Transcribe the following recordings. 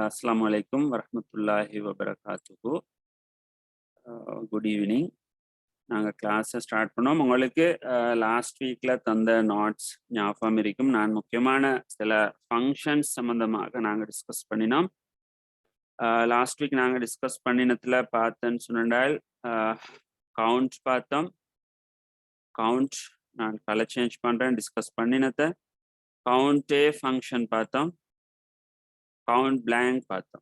Assalamu alaikum warahmatullahi wabarakatuh. Good evening. நாங்கள் கிளாஸை start பண்ணோம். உங்களுக்கு லாஸ்ட் வீக்கில் தந்த நோட்ஸ் ஞாபகம் இருக்கும். நான் முக்கியமான சில ஃபங்க்ஷன்ஸ் சம்மந்தமாக நாங்கள் டிஸ்கஸ் பண்ணினோம். லாஸ்ட் வீக் நாங்கள் டிஸ்கஸ் பண்ணினத்தில் பார்த்தேன்னு சொன்னால் கவுண்ட் பார்த்தோம். கவுண்ட் நான் கலர் சேஞ்ச் பண்ணுறேன். டிஸ்கஸ் பண்ணினத்தை கவுண்டே ஃபங்க்ஷன் பார்த்தோம். கவுண்ட் பிளாங்க் பார்த்தோம்.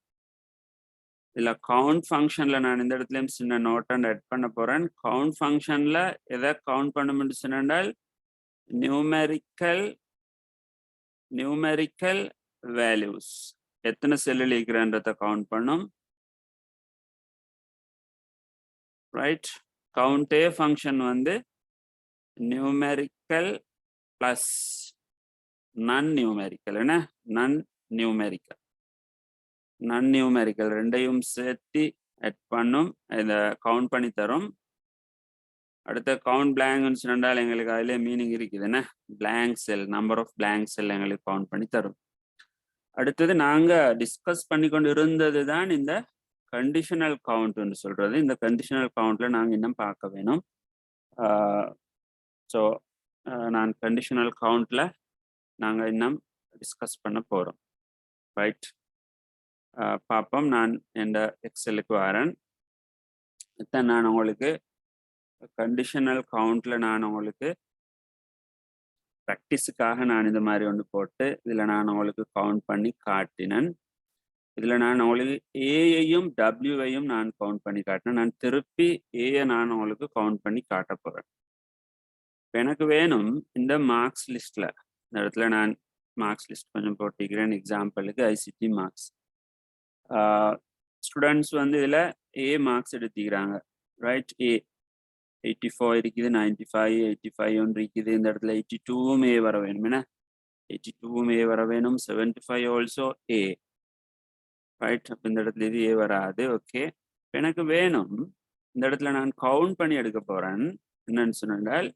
இதில் கவுண்ட் ஃபங்க்ஷனில் நான் இந்த இடத்துலையும் சின்ன நோட் அண்ட் ஆட் பண்ண போகிறேன். கவுண்ட் ஃபங்க்ஷனில் எதை கவுண்ட் பண்ண முடிச்சுனால் நியூமெரிக்கல் வேல்யூஸ் எத்தனை செல்லில் இருக்கிறன்றதை கவுண்ட் பண்ணும். ரைட். கவுண்டே ஃபங்க்ஷன் வந்து நியூமெரிக்கல் ப்ளஸ் நான் நியூமெரிக்கல் என்ன நான் நியூமெரிக்கல் ரெண்டையும் சேர்த்து ஆட் பண்ணும். இதை கவுண்ட் பண்ணி தரும். அடுத்த கவுண்ட் பிளாங்க்னு சொன்னால் எங்களுக்கு அதிலே மீனிங் இருக்குது என்ன, blank cell, number of blank cell எங்களுக்கு கவுண்ட் பண்ணி தரும். அடுத்தது நாங்கள் டிஸ்கஸ் பண்ணி கொண்டு இருந்தது தான் இந்த கண்டிஷனல் கவுண்ட்னு சொல்கிறது. இந்த கண்டிஷனல் கவுண்டில் நாங்கள் இன்னும் பார்க்க வேணும். ஸோ நான் கண்டிஷனல் கவுண்டில் நாங்கள் இன்னும் டிஸ்கஸ் பண்ண போகிறோம். ரைட். பார்ப்போம். நான் இந்த எக்ஸலுக்கு வரேன். இதான் நான் உங்களுக்கு கண்டிஷனல் கவுண்டில் நான் உங்களுக்கு ப்ராக்டிஸுக்காக நான் இந்த மாதிரி ஒன்று போட்டு இதில் நான் உங்களுக்கு கவுண்ட் பண்ணி காட்டினேன். இதில் நான் உங்களுக்கு ஏயையும் டபிள்யூவையும் நான் கவுண்ட் பண்ணி காட்டினேன். நான் திருப்பி ஏயை நான் உங்களுக்கு கவுண்ட் பண்ணி காட்ட போகிறேன். எனக்கு வேணும் இந்த மார்க்ஸ் லிஸ்ட்டில், இந்த இடத்துல நான் மார்க்ஸ் லிஸ்ட் கொஞ்சம் போட்டிக்கிறேன். எக்ஸாம்பிளுக்கு ஐசிடி மார்க்ஸ். ஸ்டூடெண்ட்ஸ் வந்து இதில் ஏ மார்க்ஸ் எடுத்துக்கிறாங்க. ரைட். ஏ 84 இருக்குது, 95, 85 ஒன்று இருக்குது. இந்த இடத்துல 82 ஏ வர வேணும் என்ன, 82 ஏ வர வேணும். 75 ஆல்சோ ஏ. ரைட். அப்போ இந்த இடத்துல இது ஏ வராது. ஓகே. எனக்கு வேணும் இந்த இடத்துல நான் கவுண்ட் பண்ணி எடுக்க போகிறேன். என்னன்னு சொன்னால்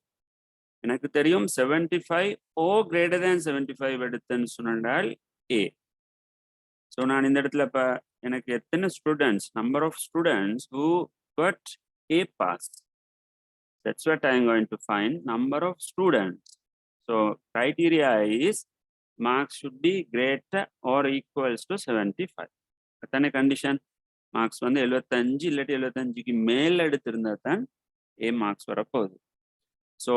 எனக்கு தெரியும் 75 ஓ கிரேட்டர் தேன் 75 எடுத்தேன்னு சொன்னால் ஏ. ஸோ நான் இந்த இடத்துல இப்போ எனக்கு எத்தனை students, number of students who got a pass, that's what I am going to find number of students. So criteria is marks should be greater or equals to 75. அத்தனை condition. Marks வந்து 75 இல்லாட்டி 75க்கு மேலே எடுத்திருந்தா தான் ஏ மார்க்ஸ் வரப்போகுது. So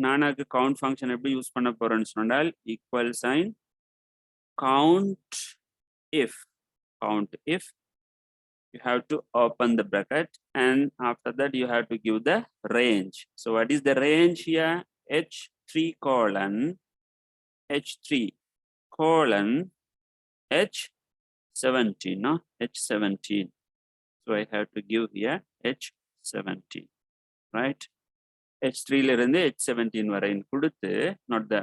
நான் அதுக்கு count function எப்படி யூஸ் பண்ண போகிறேன்னு சொன்னால் equal sign count if you have to open the bracket and after that you have to give the range. So what is the range here? H3 colon H17, no? H17. So I have to give here H17, right? H3 இருந்து H17 வரைன்னு கொடுத்து, not the,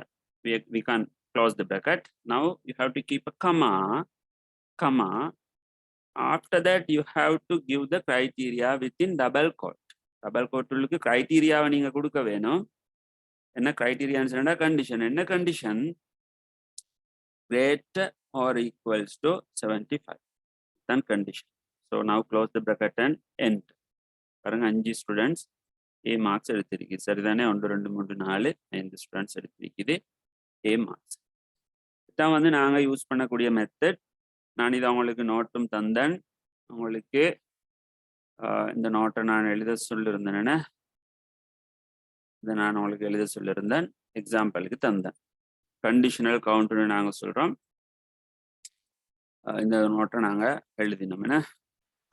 we can't close the bracket. Now you have to keep a comma. After that you have to give the criteria within double quote. Double quote உள்ளுக்கு criteria-வை நீங்கள் கொடுக்க வேணும். என்ன criteria-ன்னு சொன்னா condition. என்ன condition? greater or equals to 75. Then condition. So now close the bracket and end. பாருங்க 5 students ஏ marks எடுத்திருக்கு. சரிதானே? 1 2 3 4 5 ஸ்டூடெண்ட்ஸ் எடுத்திருக்குது ஏ மார்க்ஸ். இதான் வந்து நாங்கள் யூஸ் பண்ணக்கூடிய மெத்தட். நான் இதை உங்களுக்கு நோட்டும் தந்தேன். உங்களுக்கு இந்த நோட்டை நான் எழுத சொல்லியிருந்தேன். இதை நான் உங்களுக்கு எழுத சொல்லியிருந்தேன். எக்ஸாம்பிளுக்கு தந்தேன். கண்டிஷனல் கவுண்ட்னு நாங்கள் சொல்கிறோம். இந்த நோட்டை நாங்கள் எழுதினோம் என்ன,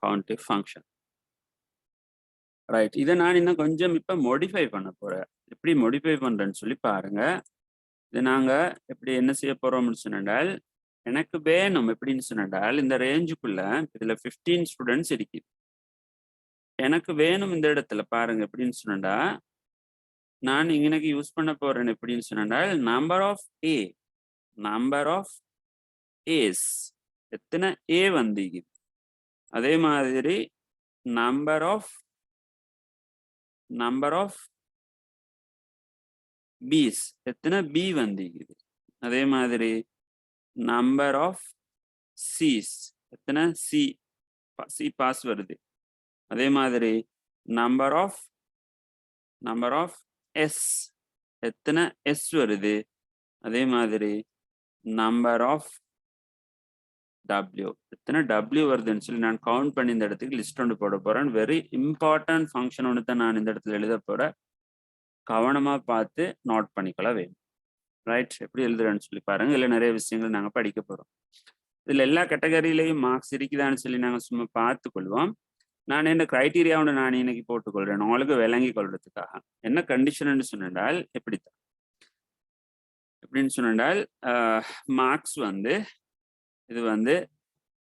கவுண்டிவ் ஃபங்க்ஷன். ரைட். இதை நான் இன்னும் கொஞ்சம் இப்போ மோடிஃபை பண்ண போகிறேன். எப்படி மோடிஃபை பண்ணுறேன்னு சொல்லி பாருங்கள். இதை நாங்கள் எப்படி என்ன செய்ய போகிறோம்னு சொன்னால் எனக்கு வேணும் எப்படின்னு சொன்னால் இந்த ரேஞ்சுக்குள்ள இதில் 15 ஸ்டூடெண்ட்ஸ் இருக்குது. எனக்கு வேணும் இந்த இடத்துல பாருங்க எப்படின்னு சொன்னா நான் எனக்கு யூஸ் பண்ண போறேன் எப்படின்னு சொன்னால் நம்பர் ஆஃப் ஏஸ் எத்தனை ஏ வந்தீங்க, அதே மாதிரி நம்பர் ஆஃப் பீஸ் எத்தனை பி வந்தீங்க, அதே மாதிரி நம்பர் ஆஃப் சீஸ் எத்தனை சி பாஸ் வருது. அதே மாதிரி நம்பர் ஆஃப் எஸ் எத்தனை எஸ் வருது. அதே மாதிரி நம்பர் ஆஃப் டபிள்யூ எத்தனை டபிள்யூ வருதுன்னு சொல்லி நான் கவுண்ட் பண்ணி இந்த இடத்துக்கு லிஸ்ட் ஒன்று போட போறேன். வெரி இம்பார்ட்டன்ட் ஃபங்க்ஷன் ஒன்று தான் நான் இந்த இடத்துல எழுத போறேன். கவனமா பார்த்து நோட் பண்ணிக்கொள்ள வேணும். ரைட், எப்படி எழுதுறேன்னு சொல்லி பாருங்க. இல்லை நிறைய விஷயங்கள் நாங்கள் படிக்க போறோம். இதுல எல்லா கேட்டகரியிலையும் மார்க்ஸ் இருக்குதான்னு சொல்லி நாங்கள் சும்மா பார்த்து கொள்வோம். நான் என்ன கிரைட்டீரியா ஒன்று நான் இன்னைக்கு போட்டுக்கொள்றேன் உங்களுக்கு விளங்கி கொள்றதுக்காக. என்ன கண்டிஷன் சொன்னால் எப்படின்னு சொன்னால் மார்க்ஸ் வந்து இது வந்து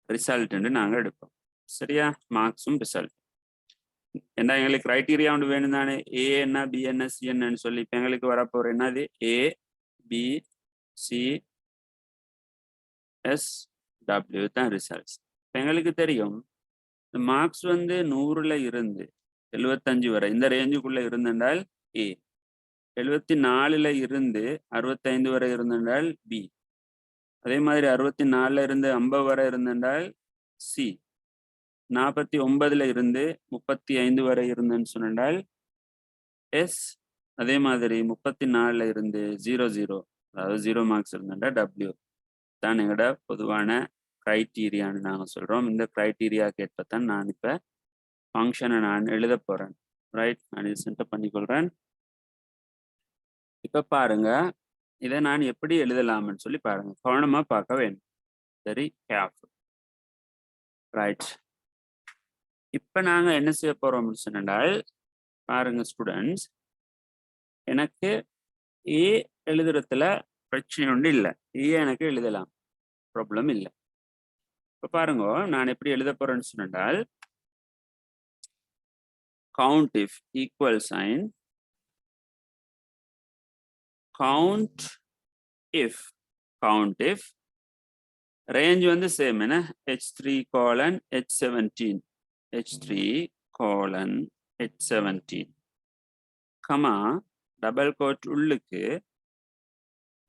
ரிசல்ட்னு நாங்கள் எடுப்போம். சரியா, மார்க்ஸும் ரிசல்ட். ஏன்னா எங்களுக்கு கிரைட்டீரியா ஒன்று வேணும் தானே. ஏ என்ன, பி என்ன, சி என்னன்னு சொல்லி இப்போ எங்களுக்கு வரப்போற என்னது ஏ பி சி எஸ் டபிள்யூ தான் ரிசல்ட்ஸ். இப்போ எங்களுக்கு தெரியும் மார்க்ஸ் வந்து 100ல் இருந்து 75 வரை இந்த ரேஞ்சுக்குள்ள இருந்தென்றால் ஏ, 74ல் இருந்து 65 வரை இருந்தென்றால் பி, அதே மாதிரி 64ல் இருந்து 50 வரை இருந்தென்றால் சி, 49ல் இருந்து 35 வரை இருந்தேன்னு சொன்னால் எஸ், அதே மாதிரி 34ல் இருந்து 00 அதாவது 0 மார்க்ஸ் இருந்தேன்டா டபிள்யூ தான் எங்களோட பொதுவான கிரைட்டீரியான்னு நாங்கள் சொல்கிறோம். இந்த கிரைட்டீரியாவுக்கு ஏற்பத்தான் நான் இப்போ ஃபங்க்ஷனை நான் எழுத போகிறேன். ரைட், நான் இது சென்டர் பண்ணிக்கொள்கிறேன். இப்போ பாருங்க, இதை நான் எப்படி எழுதலாம்னு சொல்லி பாருங்க, கவனமாக பார்க்க வேண்டும். சரி, கேர்ஃபுல். ரைட், இப்போ நாங்கள் என்ன செய்ய போகிறோம்னு சொன்னால் பாருங்க ஸ்டூடெண்ட்ஸ், எனக்கு ஏ எழுதுறதுல பிரச்சனை ஒன்று இல்லை. ஏ எனக்கு எழுதலாம், ப்ராப்ளம் இல்லை. இப்போ பாருங்க நான் எப்படி எழுத போறேன்னு சொன்னால் count if equal sign count if range வந்து சேம் என்ன h3 colon h17 comma double quote உள்ளுக்கு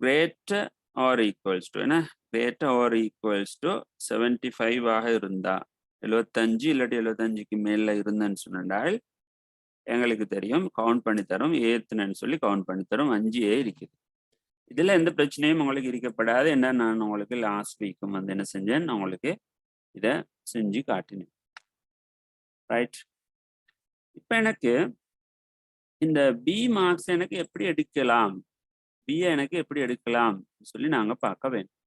greater or equals to என்ன greater or equals to 75 ஆக இருந்தா 75 இல்லாட்டி 75க்கு மேல இருந்தேன்னு சொன்னால் எங்களுக்கு தெரியும் கவுண்ட் பண்ணி தரும் ஏத்துனன்னு சொல்லி கவுண்ட் பண்ணி தரும் 5A இருக்குது. இதுல எந்த பிரச்சனையும் உங்களுக்கு இருக்கப்படாது. என்ன நான் உங்களுக்கு லாஸ்ட் வீக்கும் வந்து என்ன செஞ்சேன், உங்களுக்கு இதை செஞ்சு காட்டினேன். ரைட், இப்போ எனக்கு இந்த பி மார்க்ஸ் எனக்கு எப்படி எடுக்கலாம், பிஏ எனக்கு எப்படி எடுக்கலாம் சொல்லி நாங்க பார்க்க வேண்டும்.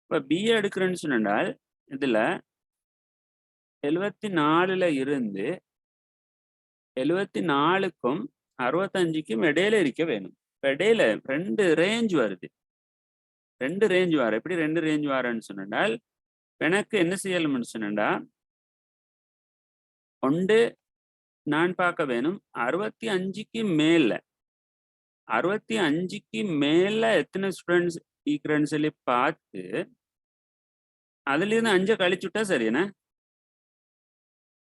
இப்போ பிஏ எடுக்கிறேன்னு சொன்னால் இதுல 74ல் இருந்து 74க்கும் 65க்கும் இடையில இருக்க வேணும். இடையில 2 ரேஞ்ச் வருது. 2 ரேஞ்ச் வர எப்படி 2 ரேஞ்ச் வரன்னு சொன்னால் எனக்கு என்ன செய்யணும்னு சொன்னா ஒன்று நான் பார்க்க வேணும் 65க்கு மேல 65க்கு மேல எத்தனை ஸ்டூடெண்ட்ஸ் ஈக்குறன்னு சொல்லி பார்த்து அதுல இருந்து 5 கழிச்சுட்டா சரியான.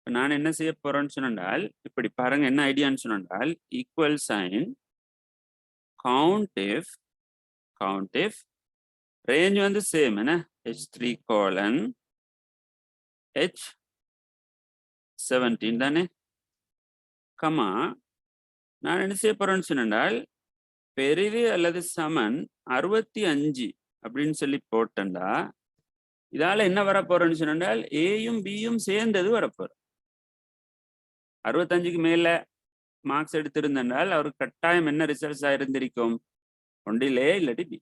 நான் என்ன செய்ய போறேன்னு சொன்னால் இப்படி பாருங்க, என்ன ஐடியான்னு சொன்னால் equal sign count if range வந்து சேம் என்ன h3 colon h17 தானே, கமா நான் என்ன செய்ய போறேன்னு சொன்னால் பெரிது அல்லது சமன் 65 அப்படின்னு சொல்லி போட்டேன்டா இதால என்ன வரப்போறேன்னு சொன்னால் ஏயும் பியும் சேர்ந்தது வரப்போற. 65க்கு மேல மார்க்ஸ் எடுத்திருந்தால் அவருக்கு கட்டாயம் என்ன ரிசல்ட்ஸ் ஆயிருந்திருக்கும், ஒன்றிலே இல்லாட்டி பி.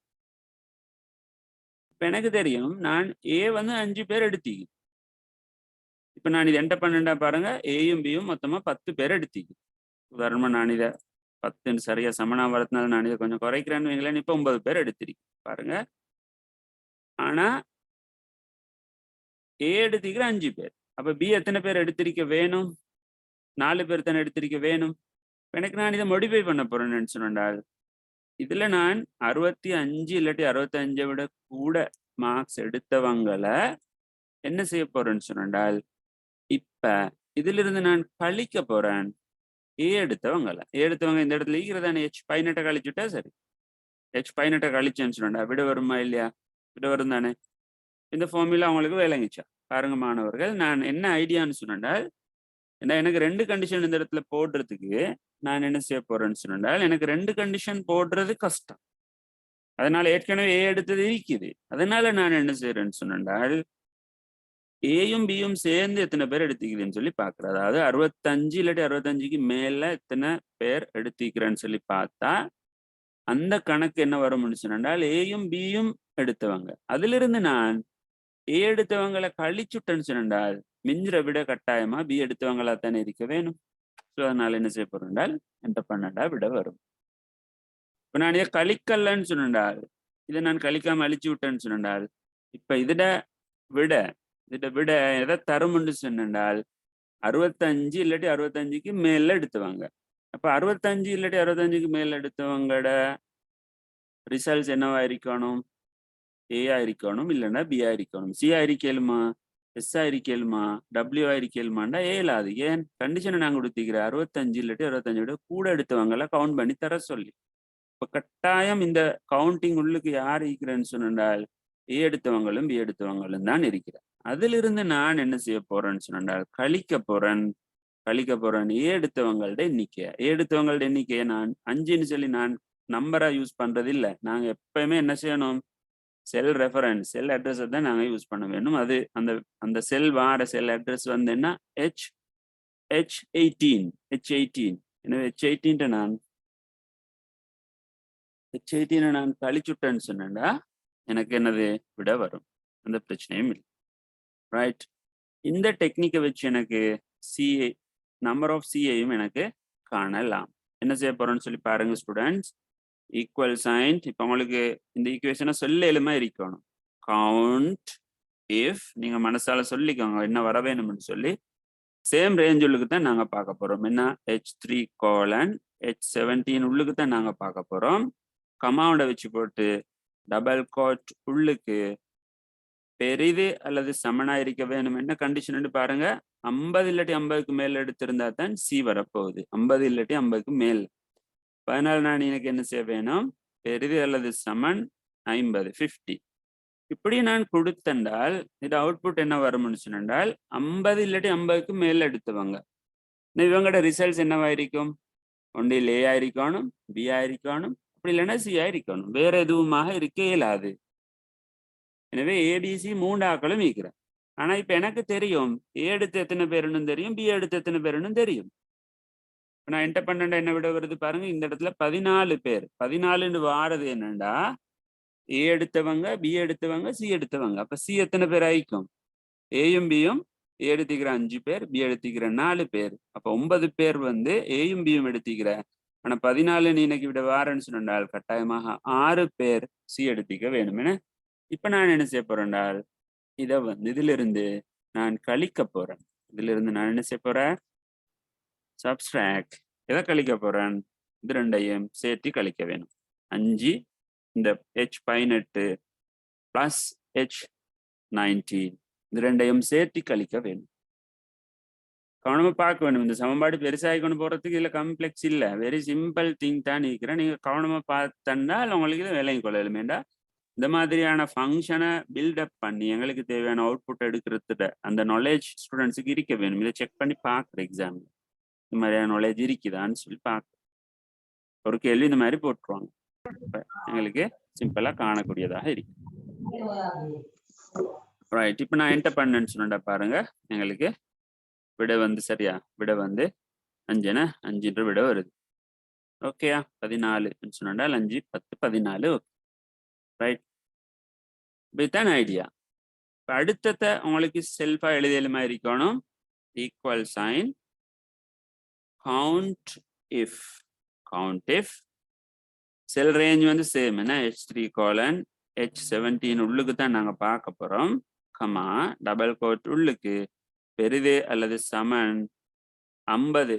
இப்ப எனக்கு தெரியும் நான் ஏ வந்து 5 பேர் எடுத்தீங்க. இப்ப நான் இது என்ன பண்ணேன்டா பாருங்க, ஏயும் பியும் மொத்தமா 10 பேர் எடுத்தீங்க. உதாரணமா நான் இதை 10 சரியா சமனா வரதுனால நான் இதை கொஞ்சம் குறைக்கிறேன்னு வைங்களேன். இப்ப 9 பேர் எடுத்திருக்கேன் பாருங்க. ஆனா ஏ எடுத்திக்கிற 5 பேர், அப்ப பி எத்தனை பேர் எடுத்திருக்க வேணும், 4 பேர் தானே எடுத்திருக்க வேணும். எனக்கு நான் இதை மோடிஃபை பண்ண போறேன்னு சொன்னால் இதுல நான் 65 இல்லாட்டி 65 விட கூட மார்க்ஸ் எடுத்தவங்களை என்ன செய்ய போறேன்னு சொன்னால் இப்ப இதுல இருந்து நான் கழிக்க போறேன் ஏ எடுத்தவங்களை. எடுத்தவங்க இந்த இடத்துல ஈக்கிறதானே h18 கழிச்சுட்டா சரி. h18 கழிச்சேன்னு சொன்னா விட வருமா இல்லையா, விட வரும் தானே. இந்த ஃபார்முலா அவங்களுக்கு விளங்கிச்சா, பாருங்க மாணவர்கள், நான் என்ன ஐடியான்னு சொன்னால், எனக்கு 2 கண்டிஷன் இந்த இடத்துல போடுறதுக்கு நான் என்ன செய்ய போறேன்னு சொன்னால், எனக்கு 2 கண்டிஷன் போடுறது கஷ்டம். அதனால ஏற்கனவே ஏ எடுத்தது இருக்குது. அதனால நான் என்ன செய்யறேன்னு சொன்னால், ஏயும் பியும் சேர்ந்து எத்தனை பேர் எடுத்துக்குதுன்னு சொல்லி பார்க்குறேன். அதாவது 65 இல்லாட்டி 65க்கு மேல எத்தனை பேர் எடுத்துக்கிறேன்னு சொல்லி பார்த்தா, அந்த கணக்கு என்ன வரும்னு சொன்னால், ஏயும் பியும் எடுத்தவங்க. அதிலிருந்து நான் ஏ எடுத்தவங்களை கழிச்சுட்டேன்னு சொன்னால், மிஞ்சுற விட கட்டாயமா பி எடுத்தவங்களா தானே இருக்க வேணும். ஸோ அதனால என்ன செய்ய போறோம் என்றால், என்ற 12 விட வரும். இப்ப நான் இதை கழிக்கலன்னு சொன்னால், இதை நான் கழிக்காம அழிச்சு விட்டேன்னு சொன்னால், இப்ப விட விட எதை தரும்னு சொன்னால் 65 இல்லாட்டி 65க்கு மேல எடுத்தவங்க. அப்ப 65 இல்லாட்டி 65க்கு மேல எடுத்தவங்களோட ரிசல்ட்ஸ் என்னவா இருக்கணும்? ஏ இருக்கணும், இல்லைன்னா பி இருக்கணும். சி இருக்கலுமா, எஸ் இருக்கலுமா, டபிள்யூ இருக்கலுமாண்டா ஏலாது. ஏன் கண்டிஷனை நாங்கள் கொடுத்திக்கிறேன் 65 இல்லாட்டி 65 விட கூட எடுத்தவங்களை கவுண்ட் பண்ணி தர சொல்லி. இப்போ கட்டாயம் இந்த கவுண்டிங் உள்ளுக்கு யார் இருக்கிறேன்னு சொன்னால் ஏ எடுத்தவங்களும் பி எடுத்தவங்களும் தான் இருக்கிறேன். அதிலிருந்து நான் என்ன செய்ய போறேன்னு சொன்னால் கழிக்க போறேன் ஏ எடுத்தவங்களோட எண்ணிக்கை. ஏ எடுத்தவங்களோட எண்ணிக்கையை நான் 5ன்னு சொல்லி நான் நம்பரா யூஸ் பண்றது இல்லை. நாங்க எப்பயுமே என்ன செய்யணும், செல் ரெஃபரன்ஸ், செல் அட்ரஸ் தான் நாங்கள் யூஸ் பண்ண வேணும். அது அந்த செல் வார செல் அட்ரஸ் வந்து என்ன, H18. எனவே H18 நான் கழிச்சுட்டேன்னு சொன்னேன்டா எனக்கு என்னது விட வரும். அந்த பிரச்சனையும் இல்லை. ரைட். இந்த டெக்னிக்கை வச்சு எனக்கு சிஏ நம்பர் ஆஃப் சிஏயும் எனக்கு காணலாம். என்ன செய்ய போறோம்னு சொல்லி பாருங்க ஸ்டூடெண்ட்ஸ். ஈக்குவல் சைன், இப்போ உங்களுக்கு இந்த ஈக்குவேஷனை சொல்ல எளிமா இருக்கணும். கவுண்ட் இஃப், நீங்க மனசால சொல்லிக்கோங்க என்ன வர வேணும்னு சொல்லி. சேம் ரேஞ்ச் உள்ளுக்கு தான் நாங்க பார்க்க போறோம். என்ன H3 H17 உள்ளுக்கு தான் நாங்க பார்க்க போறோம். கமாண்ட வச்சு போட்டு டபுள் கோட் உள்ளுக்கு பெரிது அல்லது சமனா இருக்க வேணும். என்ன கண்டிஷன் பாருங்க, 50 இல்லாட்டி 50க்கு மேல எடுத்திருந்தா தான் சி வரப்போகுது. 50 இல்லாட்டி 50க்கு மேல். அதனால நான் எனக்கு என்ன செய்ய வேணும், பெரிது அல்லது சமன் 50 இப்படி நான் கொடுத்தண்டால் இது அவுட்புட் என்ன வரும்னு சொன்னால் 50 இல்லாட்டி 50க்கு மேல எடுத்தவங்க. இவங்களோட ரிசல்ட்ஸ் என்னவாயிருக்கும், ஒன்றில் ஏ இருக்கணும், பி இருக்கணும், அப்படி இல்லைன்னா சி இருக்கணும். வேற எதுவுமாக இருக்க இயலாது. எனவே ஏபிசி 3 ஆக்களும் இருக்கிறேன். ஆனா இப்ப எனக்கு தெரியும் ஏ எடுத்து எத்தனை பேருன்னு தெரியும், பி எடுத்து எத்தனை பேருன்னு தெரியும். நான் என்டர் பண்ண என்ன விட வருது பாருங்க, இந்த இடத்துல 14 பேர். 14 வாரது என்னண்டா ஏ எடுத்தவங்க, பி எடுத்தவங்க, சி எடுத்தவங்க. அப்ப சி எத்தனை பேர் ஆயிக்கும், ஏயும் பியும் ஏ எடுத்துக்கிற 5 பேர், பி எடுத்துக்கிற 4 பேர். அப்ப 9 பேர் வந்து ஏயும் பியும் எடுத்துக்கிற. ஆனா 14 நீ இன்னைக்கு விட வாரன்னு சொன்னால் கட்டாயமாக 6 பேர் சி எடுத்துக்க வேணும். என்ன இப்ப நான் என்ன செய்ய போறேன்டால் இதை வந்து இதிலிருந்து நான் கழிக்க போறேன். இதிலிருந்து நான் என்ன செய்ய போறேன், சப்ஸ்ட்ராக்ட். எதை கழிக்க போறேன், இது ரெண்டையும் சேர்த்து கழிக்க வேணும். 5 இந்த H18 பிளஸ் H19 இது ரெண்டையும் சேர்த்து கழிக்க வேணும். கவனமா பார்க்க வேணும். இந்த சமன்பாடு பெருசாகி கொண்டு போறதுக்கு இதுல காம்ப்ளெக்ஸ் இல்லை, வெரி சிம்பிள் திங் தான் இருக்கிறேன். நீங்க கவனமா பார்த்தா உங்களுக்கு இதை விளங்கி கொள்ளலுமேண்டா. இந்த மாதிரியான ஃபங்க்ஷனை பில்டப் பண்ணி எங்களுக்கு தேவையான அவுட்புட் எடுக்கிறதுட அந்த நாலேஜ் ஸ்டூடெண்ட்ஸுக்கு இருக்க வேணும். இதை செக் பண்ணி பார்க்குற எக்ஸாம் இந்த மாதிரியான நாலேஜ் இருக்குதான்னு சொல்லி பார்க்க ஒரு கேள்வி இந்த மாதிரி போட்டுருவாங்க. எங்களுக்கு சிம்பிளா காணக்கூடியதாக இருக்கு. ரைட். இப்போ நான் என்டர் பண்ணேன்னு சொன்னா பாருங்க, எங்களுக்கு விட வந்து சரியா, விட வந்து 5 விட வருது. ஓகேயா, 14 சொன்னால் 5 10 14. Okay right. இதுதான் ஐடியா. அடுத்தத உங்களுக்கு செல்ஃபா எழுதியலுமா இருக்கணும். Equal sign count if cell range வந்து சேம். என்ன H3 H17 உள்ளுக்கு தான் நாங்க பார்க்க போறோம். கமா டபுள் கோட் உள்ளுக்கு பெரிது அல்லது சமன் 50.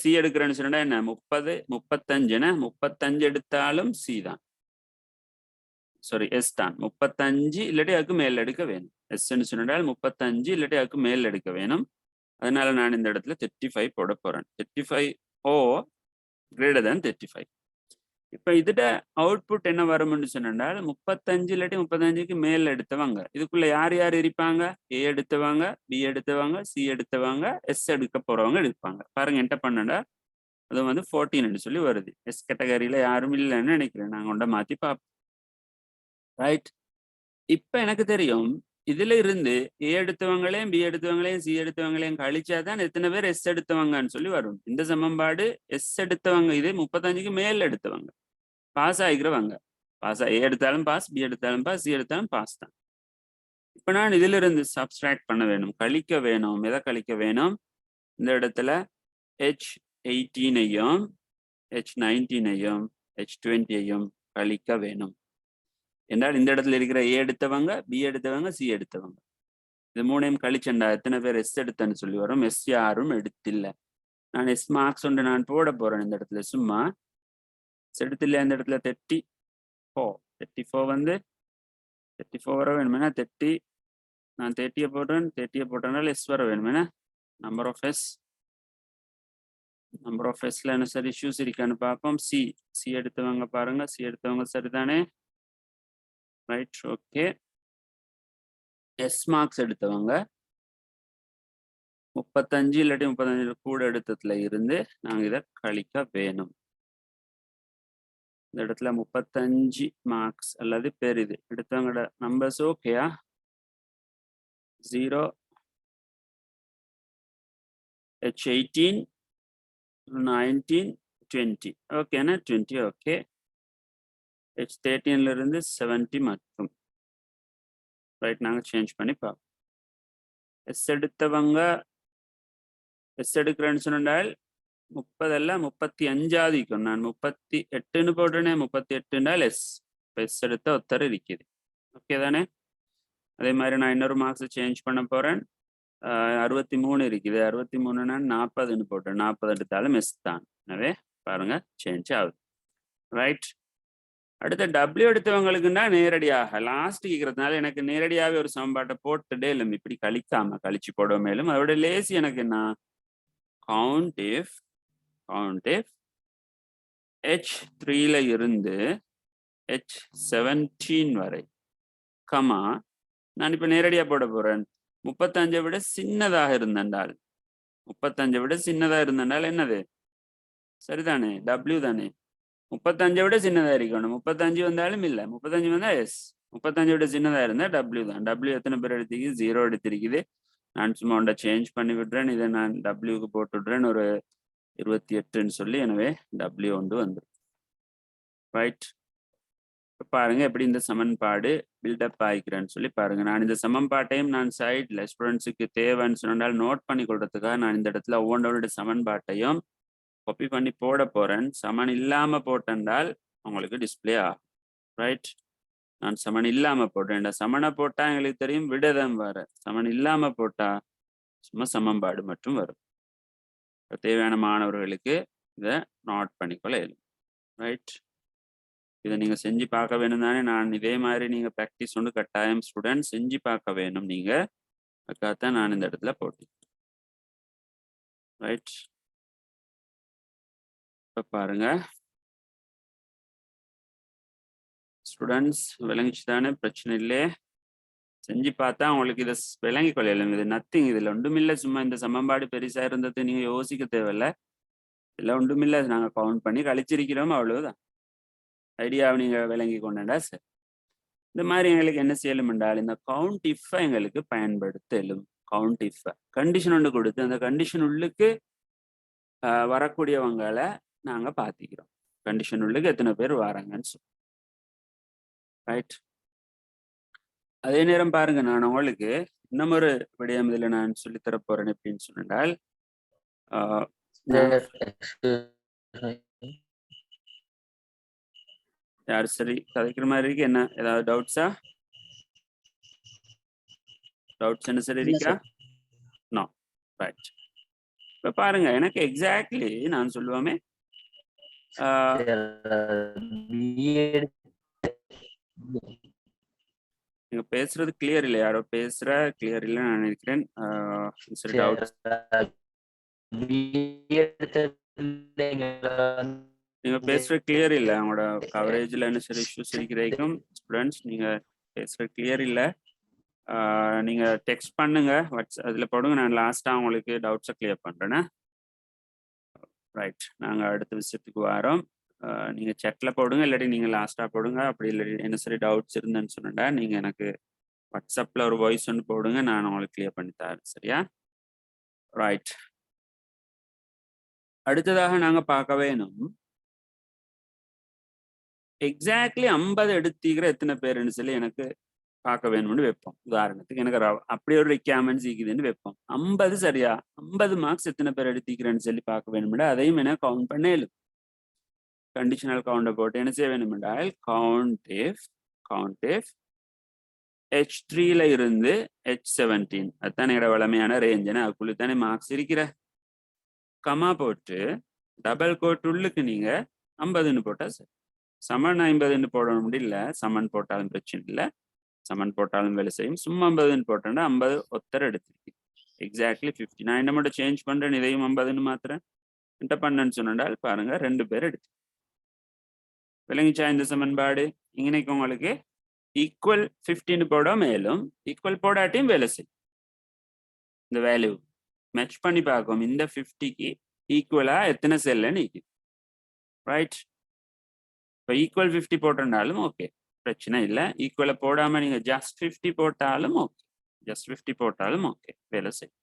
சி எடுக்கிறேன்னு சொன்னா என்ன 30 35. 35 எடுத்தாலும் சி தான், சாரி எஸ் தான். 35 இல்லாட்டி அதுக்கு மேல் எடுக்க வேணும். எஸ்ன்னு சொன்னால் 35 இல்லாட்டி அதுக்கு மேல் எடுக்க வேணும். அதனால நான் இந்த இடத்துல 35 போட போறேன். 35 ஓ கிரேட்டர் தேன் 35. இப்ப இதுட அவுட்புட் என்ன வரும்னு சொன்னால் 35 இல்லாட்டி 35க்கு மேல் எடுத்தவங்க இதுக்குள்ள யார் யார் இருப்பாங்க? ஏ எடுத்தவங்க, பி எடுத்தவங்க, சி எடுத்தவங்க, எஸ் எடுக்க போறவங்க எடுப்பாங்க. பாருங்க என்ன பண்ணடா அது வந்து 14 சொல்லி வருது. எஸ் கேட்டகரியில யாரும் இல்லைன்னு நினைக்கிறேன். நாங்க கொண்ட மாத்தி பார்ப்போம். ரைட். இப்ப எனக்கு தெரியும் இதுல இருந்து ஏ எடுத்தவங்களையும் பி எடுத்தவங்களையும் சி எடுத்தவங்களையும் கழிச்சாதான் எத்தனை பேர் எஸ் எடுத்தவங்கன்னு சொல்லி வரும். இந்த சமன்பாடு எஸ் எடுத்தவங்க இது 35க்கு மேல் எடுத்தவங்க பாஸ் ஆகிக்கிறவங்க. பாஸ் ஏ எடுத்தாலும் பாஸ், பி எடுத்தாலும் பாஸ், சி எடுத்தாலும் பாஸ் தான். இப்ப நான் இதுல இருந்து சப்ஸ்ட்ராக்ட் பண்ண வேணும், கழிக்க வேணும். எதை கழிக்க வேணும்? இந்த இடத்துல H18ஐயும் H19ஐயும் H20ஐயும் கழிக்க வேணும். என்றால் இந்த இடத்துல இருக்கிற ஏ எடுத்தவங்க, பி எடுத்தவங்க, சி எடுத்தவங்க இது மூணையும் கழிச்சண்டா எத்தனை பேர் எஸ் எடுத்தேன்னு சொல்லி வரும். எஸ் யாரும் எடுத்தில்லை. நான் எஸ் மார்க்ஸ் ஒன்று நான் போட போறேன் இந்த இடத்துல. சும்மா எஸ் எடுத்தில்லை இந்த இடத்துல 34 வந்து 34 வர வேணுமேனா 30 நான் 30 போடுறேன். 30 போட்டனால எஸ் வர வேணுமேனா நம்பர் ஆஃப் எஸ்ல என்ன சரி இஷ்யூஸ் இருக்கான்னு பார்ப்போம். சி எடுத்தவங்க பாருங்க, சி எடுத்தவங்க சரிதானே? Right, okay. எஸ் மார்க்ஸ் எடுத்தவங்க 35 இல்லாட்டி 35 கூட எடுத்ததுல இருந்து நாங்க இதை கழிக்க வேணும். இந்த இடத்துல 35 மார்க்ஸ் அல்லது பேர் இது எடுத்தவங்களோட நம்பர்ஸ் ஓகேயா? 0 H18 19 20 ஓகேனா 20 ஓகே. H13ல இருந்து 70 மற்றும் ரைட் நாங்க சேஞ்ச் பண்ணி பார்ப்போம். எஸ் எடுத்தவங்க எஸ் எடுக்கிறேன்னு சொன்னால் 30 அல்ல 35 இருக்கும். நான் 38ன்னு போடுறேனே 38 எஸ். எஸ் எடுத்த ஒத்தர் இருக்குது. ஓகே தானே? அதே மாதிரி நான் இன்னொரு மார்க்ஸ் சேஞ்ச் பண்ண போறேன். 63 இருக்குது. 63 நான் 40ன்னு போட்டேன். 40 எடுத்தாலும் எஸ் தான். எனவே பாருங்க சேஞ்ச் ஆகுது. ரைட். அடுத்த டபிள்யூ எடுத்தவங்களுக்குன்னா நேரடியாக லாஸ்ட் கேட்கறதுனால எனக்கு நேரடியாகவே ஒரு சமன்பாட்டை போட்டுட்டே இல்லை. இப்படி கழிக்காம கழிச்சு போட மேலும் அதோட லேசி எனக்கு என்ன கவுண்ட் இஃப் H3ல இருந்து H17 வரை கமா நான் இப்ப நேரடியா போட போறேன். 35 விட சின்னதாக இருந்தென்றால் 35 விட சின்னதாக இருந்தென்றால் என்னது சரிதானே? டபிள்யூ தானே? 35 விட சின்னதா இருக்கணும். 35 வந்தாலும் இல்லை, 35 வந்தா எஸ். 35 விட சின்னதா இருந்தா டபிள்யூ தான். டபிள்யூ எத்தனை பேர் எடுத்திருக்கு? 0 எடுத்திருக்குது. நான் சும்மா ஒன்றை சேஞ்ச் பண்ணி விடுறேன். இதை நான் டபிள்யூக்கு போட்டு விடுறேன் ஒரு 28ன்னு சொல்லி. எனவே டபிள்யூ ஒன்று வந்துடும். ரைட். பாருங்க எப்படி இந்த சமன்பாடு பில்டப் ஆகிக்கிறேன்னு சொல்லி பாருங்க. நான் இந்த சமன்பாட்டையும் நான் சைட்ல ஸ்டூடெண்ட்ஸுக்கு தேவைன்னு சொன்னால் நோட் பண்ணி கொள்றதுக்காக நான் இந்த இடத்துல ஒவ்வொன்றோட சமன்பாட்டையும் காப்பி பண்ணி போட போறேன். சமன் இல்லாம போட்டென்றால் உங்களுக்கு டிஸ்பிளே ஆகும். ரைட். நான் சமன் இல்லாம போட்டேன். சமனை போட்டா எங்களுக்கு தெரியும் விடதம் வர. சமன் இல்லாம போட்டா சும்மா சமன்பாடு மட்டும் வரும். தேவையான மாணவர்களுக்கு இதை நோட் பண்ணிக்கொள்ள இயலும். ரைட். இதை நீங்க செஞ்சு பார்க்க வேணும் தானே? நான் இதே மாதிரி நீங்க ப்ராக்டிஸ் ஒன்று கட்டாயம் ஸ்டூடெண்ட் செஞ்சு பார்க்க வேணும் நீங்க. அதுக்காகத்தான் நான் இந்த இடத்துல போட்டேன். ரைட். இப்ப பாருங்க ஸ்டூடெண்ட்ஸ் விளங்கிச்சு தானே? பிரச்சனை இல்லையே. செஞ்சு பார்த்தா உங்களுக்கு இதை விளங்கி கொள்ளலாம். இது நத்திங். இதுல ஒன்றுமில்லை. சும்மா இந்த சமன்பாடு பெருசா இருந்தது நீங்க யோசிக்க தேவையில்லை. இல்லை ஒன்றுமில்லை. நாங்க கவுண்ட் பண்ணி கழிச்சிருக்கிறோம், அவ்வளவுதான். ஐடியாவை நீங்க விளங்கி கொண்டா சார். இந்த மாதிரி எங்களுக்கு என்ன செய்யலும் என்றால் இந்த கவுண்ட் இஃப் எங்களுக்கு பயன்படுத்தலும். கவுண்ட் இஃப் கண்டிஷன் ஒன்று கொடுத்து அந்த கண்டிஷன் உள்ளுக்கு வரக்கூடியவங்களை நாங்க பார்த்திக்கிறோம். கண்டிஷன் உள்ளுக்கு எத்தனை பேர் வராங்கன்னு சொல்லி. ரைட். அதே நேரம் பாருங்க நான் உங்களுக்கு இன்னும் ஒரு விடயம் இதுல நான் சொல்லித்தர போறேன். எப்படின்னு சொன்னால் யார் சரி கதைக்கிற மாதிரி இருக்கு? என்ன ஏதாவது டவுட்ஸா? டவுட்ஸ் என்ன சரி இருக்கா? நோ. ரைட். இப்ப பாருங்க எனக்கு எக்ஸாக்ட்லி நான் சொல்லுவோமே நீங்க பேசுறது கிளியர் இல்லை. யாரோ பேசுற கிளியர் இல்லை நான் நினைக்கிறேன். சரி டவுட்ஸ் நீங்க பேசுற கிளியர் இல்ல. உங்களோட கவரேஜ்ல என்ன சில இஷ்யூஸ் இருக்கிறைக்கும் ஸ்டூடெண்ட்ஸ் நீங்க பேசுற கிளியர் இல்ல. நீங்க டெக்ஸ்ட் பண்ணுங்க, அதுல போடுங்க. நான் லாஸ்டா உங்களுக்கு டவுட்ஸை கிளியர் பண்றேன்னா. ரைட், நாங்க அடுத்த விஷயத்துக்கு வரோம். நீங்க செட்ல போடுங்க, இல்லாட்டி நீங்க லாஸ்டா போடுங்க. அப்படி இல்லாட்டி என்ன சரி டவுட்ஸ் இருந்தேன்னு சொன்னா நீங்க எனக்கு வாட்ஸ்அப்ல ஒரு வாய்ஸ் ஒன்று போடுங்க, நான் உங்களுக்கு கிளியர் பண்ணி தரேன். சரியா? ரைட், அடுத்ததாக நாங்க பார்க்க வேணும் எக்ஸாக்ட்லி 50 எடுத்தீங்கிற எத்தனை பேருன்னு சொல்லி எனக்கு பார்க்க வேணும்னு வைப்போம். உதாரணத்துக்கு எனக்கு அப்படி ஒரு ரிக்யர்மெண்ட்ஸ் இருக்குதுன்னு வைப்போம். 50 சரியா, 50 மார்க்ஸ் எத்தனை பேர் எடுத்திக்கிறேன்னு சொல்லி பார்க்க வேணும்னா அதையும் என்ன கவுண்ட் பண்ணேலும் கண்டிஷனல் கவுண்டை போட்டு என்ன செய்ய வேணும் என்றால் கவுண்ட் இஃப் H3ல இருந்து H17 அதுதான் என்னோட வளமையான ரேஞ்சுன்னு அதுக்குள்ளே தானே மார்க்ஸ் இருக்கிற கமா போட்டு டபுள் கோட் உள்ளுக்கு நீங்க 50ன்னு போட்டா சரி. சமன் 50ன்னு போடணும் முடியல, சமன் போட்டாலும் பிரச்சனை இல்லை, சமன் போட்டாலும் வேலை செய்யும். சும்மா 50ன்னு போட்டேன்னா 50 ஒத்தர் எடுத்துருக்கு. எக்ஸாக்ட்லி 50. நான் என்ன மட்டும் சேஞ்ச் பண்றேன், இதையும் 50ன்னு மாத்திரேன். என்ன பண்ணேன்னு சொன்னால் பாருங்க 2 பேர் எடுத்து விளங்கிச்சா இந்த சமன்பாடு. இன்னைக்கு உங்களுக்கு ஈக்குவல் 15 போட மேலும் ஈக்குவல் போடாட்டியும் வேலை செய்யும். இந்த வேல்யூ மேட்ச் பண்ணி பார்க்கும் இந்த 50க்கு ஈக்குவலா எத்தனை செல்ல நீக்கி. ரைட், இப்போ ஈக்குவல் 50 போட்டிருந்தாலும் ஓகே, பிரச்சனை இல்லை. ஈக்குவலை போடாம நீங்க ஜஸ்ட் 50 போட்டாலும் ஓகே, ஜஸ்ட் 50 போட்டாலும் ஓகே, வேலை செய்யும்.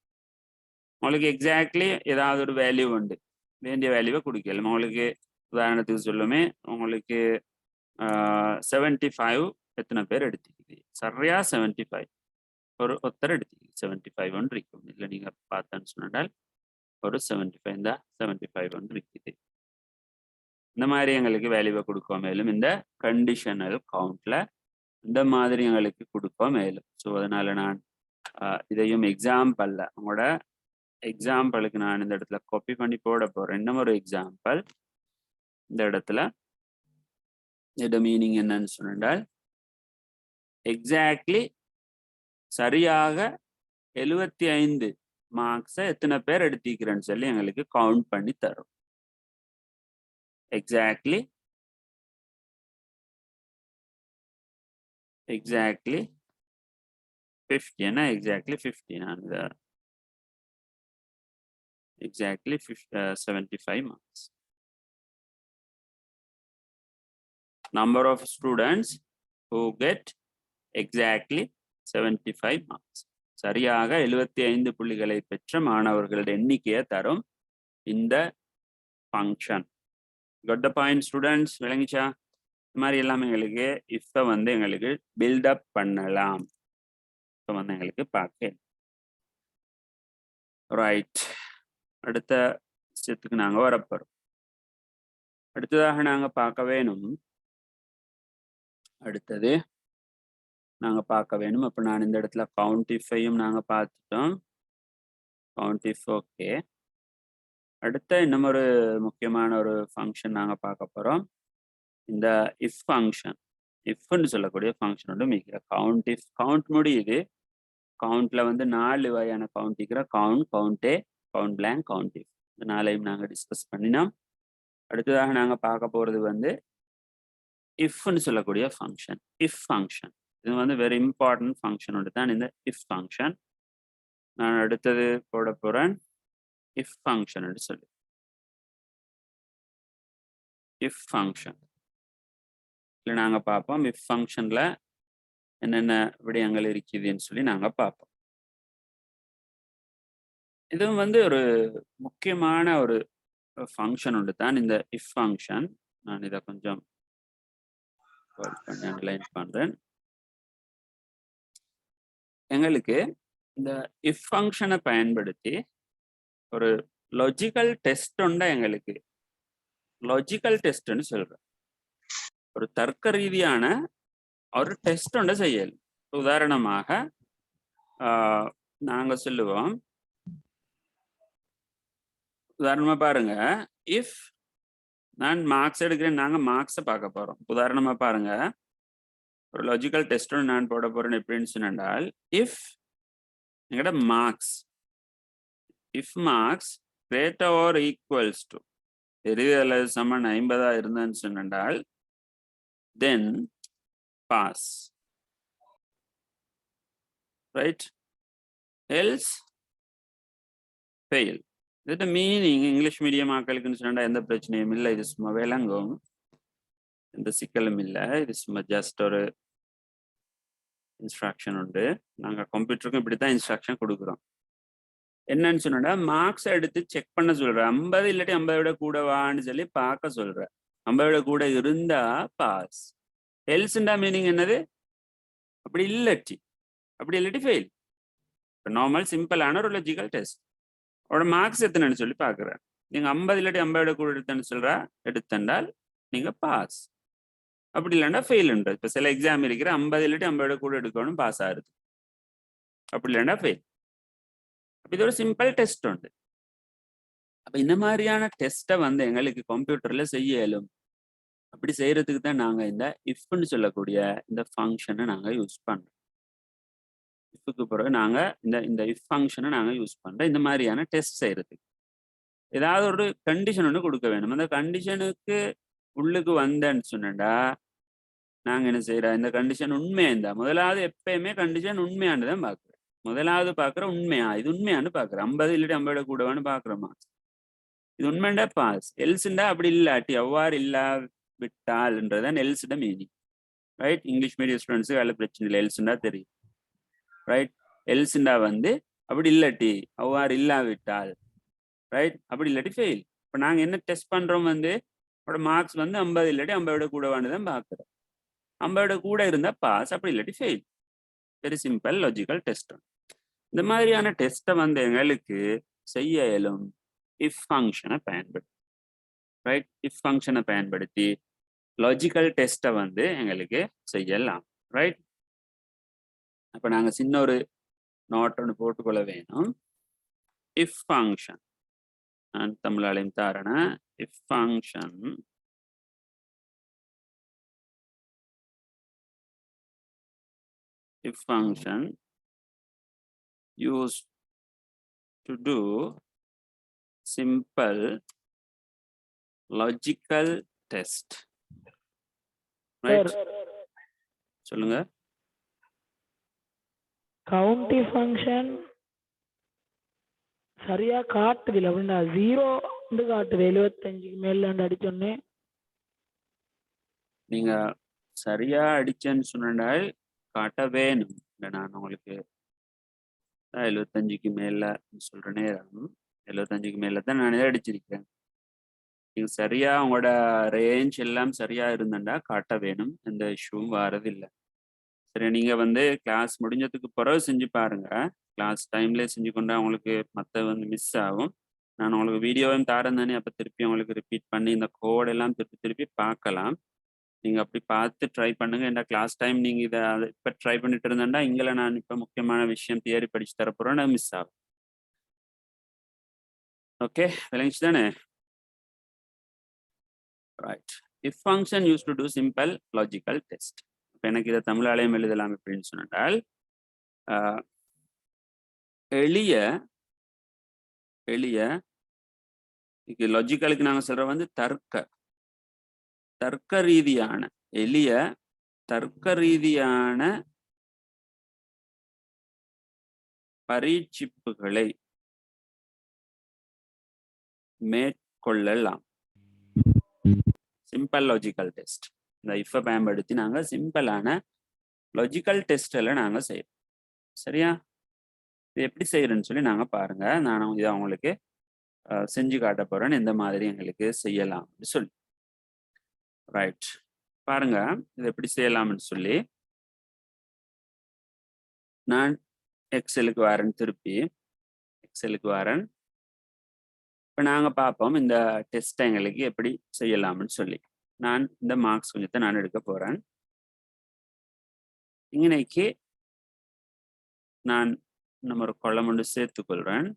உங்களுக்கு எக்ஸாக்ட்லி ஏதாவது ஒரு வேல்யூ உண்டு, வேண்டிய வேல்யூவை கொடுக்கலாம். உங்களுக்கு உதாரணத்துக்கு சொல்லுமே, உங்களுக்கு 75 எத்தனை பேர் எடுத்துக்கிது சரியா? 75 ஒருத்தர் எடுத்துக்கிது. 75 ஒன்று இருக்கும். இல்லை நீங்க பார்த்தேன்னு சொன்னால் ஒரு 75 இந்த 75 ஒன்று இருக்குது. இந்த மாதிரி எங்களுக்கு வேல்யூவை கொடுக்க மேலும் இந்த கண்டிஷனல் கவுண்ட்ல இந்த மாதிரி எங்களுக்கு கொடுக்க மேலும். ஸோ அதனால நான் இதையும் எக்ஸாம்பிள்ல உங்களோட எக்ஸாம்பிளுக்கு நான் இந்த இடத்துல காப்பி பண்ணி போட போறேன். இன்னும் ஒரு எக்ஸாம்பிள் இந்த இடத்துல இதோட மீனிங் என்னன்னு சொன்னால் எக்ஸாக்ட்லி சரியாக 75 மார்க்ஸை எத்தனை பேர் எடுத்திக்கிறேன்னு சொல்லி எங்களுக்கு கவுண்ட் பண்ணி தரும். எக்ஸாக்ட்லி 50 ஏன்னா எக்ஸாக்ட்லி 50 நான் exactly 75 marks. Number of students who get exactly 75 marks. சரியாக 75 புள்ளிகளை பெற்ற மாணவர்களுடைய எண்ணிக்கையை தரும் இந்த function. Got the point students? விளங்கிச்சா? இந்த மாதிரி எல்லாமே எங்களுக்கு இஃபை வந்து எங்களுக்கு பில்டப் பண்ணலாம். இப்போ வந்து எங்களுக்கு பார்க்க ரைட். அடுத்த விஷயத்துக்கு நாங்கள் வரப்போறோம். அடுத்ததாக நாங்கள் பார்க்க வேணும், அடுத்தது நாங்கள் பார்க்க வேணும். அப்போ நான் இந்த இடத்துல கவுண்ட் இஃபையும் நாங்கள் பார்த்துட்டோம். Count if okay. அடுத்த இன்னும் ஒரு முக்கியமான ஒரு ஃபங்க்ஷன் நாங்கள் பார்க்க போகிறோம். இந்த இஃப் ஃபங்க்ஷன், இஃப்னு சொல்லக்கூடிய ஃபங்க்ஷன் வந்து மிகிற கவுண்ட் இஃப். கவுண்ட் முடியுது, கவுண்ட்ல வந்து 4 வகையான கவுண்ட் இருக்கிற கவுண்டே, கவுண்ட் பிளாங்க், கவுண்ட் இஃப். இந்த 4ஐயும் நாங்கள் டிஸ்கஸ் பண்ணினோம். அடுத்ததாக நாங்கள் பார்க்க போகிறது வந்து இஃப்னு சொல்லக்கூடிய ஃபங்க்ஷன், இஃப் ஃபங்க்ஷன். இது வந்து வெரி இம்பார்ட்டன்ட் ஃபங்க்ஷன் ஒன்று தான் இந்த இஃப் ஃபங்க்ஷன். நான் அடுத்தது போட போகிறேன் இஃப் ஃபங்க்ஷன் சொல்லி. இஃப் ஃபங்க்ஷன் இல்லை நாங்கள் பார்ப்போம் இஃப் ஃபங்க்ஷனில் என்னென்ன விடயங்கள் இருக்குதுன்னு சொல்லி நாங்கள் பார்ப்போம். இதுவும் வந்து ஒரு முக்கியமான ஒரு ஃபங்க்ஷன் ஒன்று தான் இந்த இஃப் ஃபங்க்ஷன். நான் இதை கொஞ்சம் அண்டர்லைன் பண்ணுறேன். எங்களுக்கு இந்த இஃப் ஃபங்க்ஷனை பயன்படுத்தி ஒரு லாஜிக்கல் டெஸ்ட் ஒன்றா எங்களுக்கு லாஜிக்கல் டெஸ்ட்னு சொல்கிறேன். ஒரு தர்க்க ரீதியான ஒரு டெஸ்ட் ஒன்றை செய்யலாம். உதாரணமாக நாங்கள் சொல்லுவோம், உதாரணமாக பாருங்க, இஃப் நான் மார்க்ஸ் எடுக்கிறேன், நாங்கள் மார்க்ஸை பார்க்க போகிறோம். உதாரணமாக பாருங்க, ஒரு லாஜிக்கல் டெஸ்ட் ஒன்று நான் போட போகிறேன். எப்படின்னு சொன்னால் இஃப் எங்கட marks, if marks greater or equals to 20 அல்லது சமன் 50 இருந்ததுன்னு சொன்னால் then pass, right? Else fail. இது மீனிங் இங்கிலீஷ் மீடியம் ஆக்களுக்குன்னு சொன்னா எந்த பிரச்சனையும் இல்லை. இது சும்மா விளங்கும், எந்த சிக்கலும் இல்லை. இது சும்மா ஜஸ்ட் ஒரு இன்ஸ்ட்ரக்ஷன் உண்டு. நாங்கள் கம்ப்யூட்டருக்கும் இப்படித்தான் இன்ஸ்ட்ரக்ஷன் கொடுக்குறோம். என்னன்னு சொன்னா மார்க்ஸ் எடுத்து செக் பண்ண சொல்றேன். 50 இல்லாட்டி 50 விட கூடவான்னு சொல்லி பார்க்க சொல்றேன். 50 விட கூட இருந்தா பாஸ். எல்ஸ்ண்டா மீனிங் என்னது? அப்படி இல்லாட்டி ஃபெயில். நார்மல் சிம்பிளான ஒரு லாஜிக்கல் டெஸ்ட். அவரோட மார்க்ஸ் எத்தனைன்னு சொல்லி பார்க்குறேன். நீங்க 50 இல்லாட்டி 50 விட கூட எடுத்தென்றால் நீங்க பாஸ். அப்படி இல்லைன்னா ஃபெயில்ன்றது. இப்போ சில எக்ஸாம் இருக்கிற 50 இல்லாட்டி 50 விட கூட எடுக்கணும், பாஸ் ஆகுது. அப்படி இல்லைன்னா ஃபெயில். அப்போ இது ஒரு சிம்பிள் டெஸ்ட் உண்டு. அப்போ இந்த மாதிரியான டெஸ்ட்டை எங்களுக்கு கம்ப்யூட்டர்ல செய்ய இயலும். அப்படி செய்யறதுக்கு தான் நாங்கள் இந்த இஃப்னு சொல்லக்கூடிய இந்த ஃபங்க்ஷனை நாங்கள் யூஸ் பண்ணுறோம். இஃப்க்கு பிறகு நாங்கள் இந்த இஃப் ஃபங்க்ஷனை நாங்கள் யூஸ் பண்ணுறோம் இந்த மாதிரியான டெஸ்ட் செய்யறதுக்கு. ஏதாவது ஒரு கண்டிஷன் ஒன்று கொடுக்க வேணும். அந்த கண்டிஷனுக்கு உள்ளுக்கு வந்தேன்னு சொன்னா நாங்கள் என்ன செய்யறோம்? இந்த கண்டிஷன் உண்மையா இருந்தா முதலாவது எப்பயுமே கண்டிஷன் உண்மையானு தான் பார்க்குறோம். முதலாவது பார்க்குற உண்மையா, இது உண்மையானு பார்க்குறோம். 50 இல்லாட்டி 50 கூடவான்னு பார்க்குறோமா, இது உண்மைண்டா பாஸ். எல்ஸ்ண்டா அப்படி இல்லாட்டி அவ்வாறு இல்லாவிட்டால்ன்றதான் எல்ஸ்ட மீனிங், ரைட்? இங்கிலீஷ் மீடியம் ஸ்டூடெண்ட்ஸுக்கு அதில் பிரச்சனை இல்லை, எல்ஸ்ண்டா தெரியும், ரைட்? எல்ஸ்ண்டா அப்படி இல்லாட்டி அவ்வாறு இல்லாவிட்டால், ரைட்? அப்படி இல்லாட்டி ஃபெயில். இப்போ நாங்கள் என்ன டெஸ்ட் பண்ணுறோம்? அவரோட மார்க்ஸ் 50 இல்லாட்டி 50 கூடவான்னு தான் பார்க்குறோம். 50 கூட இருந்தால் பாஸ், அப்படி இல்லாட்டி fail. Very simple logical test. இந்த மாதிரியான டெஸ்ட்டை எங்களுக்கு செய்ய இயலும் இஃப் ஃபங்க்ஷனை பயன்படுத்தி, ரைட்? இஃப் ஃபங்க்ஷனை பயன்படுத்தி லாஜிக்கல் டெஸ்ட்டை எங்களுக்கு செய்யலாம், ரைட்? அப்போ நாங்கள் சின்ன ஒரு நோட் ஒன்று போட்டுக்கொள்ள வேணும். இஃப் ஃபங்க்ஷன், நான் தமிழாலையும் தாரண if function used to do simple logical test, right? சொல்லுங்க. கவுண்டி ஃபங்க்ஷன் சரியா காட்டுதில்லை அப்படின்னா 0 காட்டுது. 75க்கு மேல அடிச்சோன்னே நீங்க சரியா அடிச்சேன்னு சொன்னால் காட்ட வேணும். நான் உங்களுக்கு 75க்கு மேல சொல்ற நேரம் 75க்கு மேல தான் நான் அடிச்சிருக்கேன். நீங்க சரியா உங்களோட ரேஞ்ச் எல்லாம் சரியா இருந்தண்டா காட்ட வேணும், எந்த இஷ்யூவும் வாரதில்லை. சரி, நீங்க கிளாஸ் முடிஞ்சதுக்கு பிறகு செஞ்சு பாருங்க. கிளாஸ் டைம்ல செஞ்சு கொண்டா உங்களுக்கு மற்ற மிஸ் ஆகும். நான் உங்களுக்கு வீடியோவும் தாரேன் தானே, அப்போ திருப்பி உங்களுக்கு ரிப்பீட் பண்ணி இந்த கோடெல்லாம் திருப்பி பார்க்கலாம். நீங்கள் அப்படி பார்த்து ட்ரை பண்ணுங்க. இந்த கிளாஸ் டைம் நீங்கள் இதை இப்போ ட்ரை பண்ணிட்டு இருந்தேன்டா இங்கே நான் இப்போ முக்கியமான விஷயம் தியரி படிச்சு தரப்போகிறேன், நான் மிஸ் ஆகும். ஓகே, விளங்கிச்சு தானே? Right. If function use to do simple logical test. இப்போ எனக்கு இதை தமிழாலயம் எழுதலாம் அப்படின்னு சொன்னால் எளிய லாஜிக்கலுக்கு நாங்கள் சொல்ற தர்க்க ரீதியான எளிய தர்க்க ரீதியான பரீட்சிப்புகளை மேற்கொள்ளலாம். Simple logical test. இந்த இஃப் பயன்படுத்தி நாங்கள் சிம்பிளான லாஜிக்கல் டெஸ்ட் எல்லாம் நாங்கள் செய்யறோம். சரியா? இது எப்படி செய்யறேன்னு சொல்லி நாங்கள் பாருங்க. நான் இதை அவங்களுக்கு செஞ்சு காட்ட போறேன், எந்த மாதிரி எங்களுக்கு செய்யலாம் அப்படின்னு சொல்லி. ரைட், பாருங்க இது எப்படி செய்யலாம்னு சொல்லி. நான் எக்ஸலுக்கு வரேன், திருப்பி எக்ஸலுக்கு வரேன். இப்போ நாங்கள் பார்ப்போம் இந்த டெஸ்ட்டை எங்களுக்கு எப்படி செய்யலாம்னு சொல்லி. நான் இந்த மார்க்ஸ் கொஞ்சத்தை நான் எடுக்க போறேன். இன்னைக்கு நான் நம்ம ஒரு கொள்ளம் ஒன்று சேர்த்துக்கொள்கிறேன்.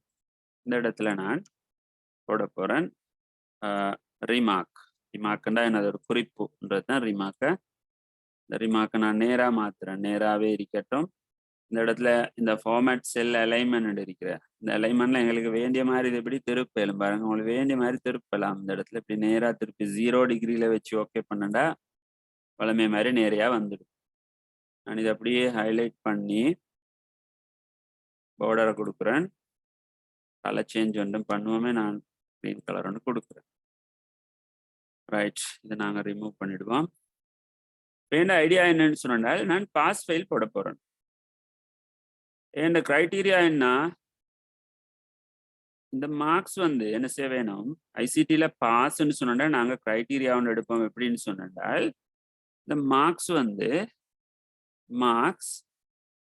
இந்த இடத்துல நான் போட போகிறேன் ரிமார்க். ரிமார்க்குண்டா என்னது? ஒரு குறிப்புன்றது தான் ரிமார்க்கை. இந்த ரிமார்க்கை நான் நேராக மாற்றுறேன், நேராகவே இருக்கட்டும். இந்த இடத்துல இந்த ஃபார்மேட் செல் அலைன்மெண்ட் இருக்கிற இந்த அலைன்மெண்ட்ல எங்களுக்கு வேண்டிய மாதிரி இது எப்படி திருப்பலும் பாருங்க, உங்களுக்கு வேண்டிய மாதிரி திருப்பலாம். இந்த இடத்துல இப்படி நேரா திருப்பி 0 டிகிரியில வச்சு ஓகே பண்ணண்டா வளமை மாதிரி நேரையா வந்துடும். நான் இதை அப்படியே ஹைலைட் பண்ணி பார்டரை கொடுக்குறேன். கலர் சேஞ்ச் ஒன்றும் பண்ணுவோமே, நான் க்ரீன் கலர் ஒன்று கொடுக்குறேன். ரைட், இதை நாங்கள் ரிமூவ் பண்ணிடுவோம். வேண்ட ஐடியா என்னன்னு சொன்னால், நான் பாஸ் ஃபெயில் போட போறேன். என் கிரைட்டீரியா என்ன, இந்த மார்க்ஸ் வந்து என்ன செய்ய வேணும், ஐசிடியில் பாஸ்ன்னு சொன்னா நாங்கள் கிரைட்டீரியா ஒன்று எடுப்போம். எப்படின்னு சொன்னால், இந்த மார்க்ஸ் வந்து மார்க்ஸ்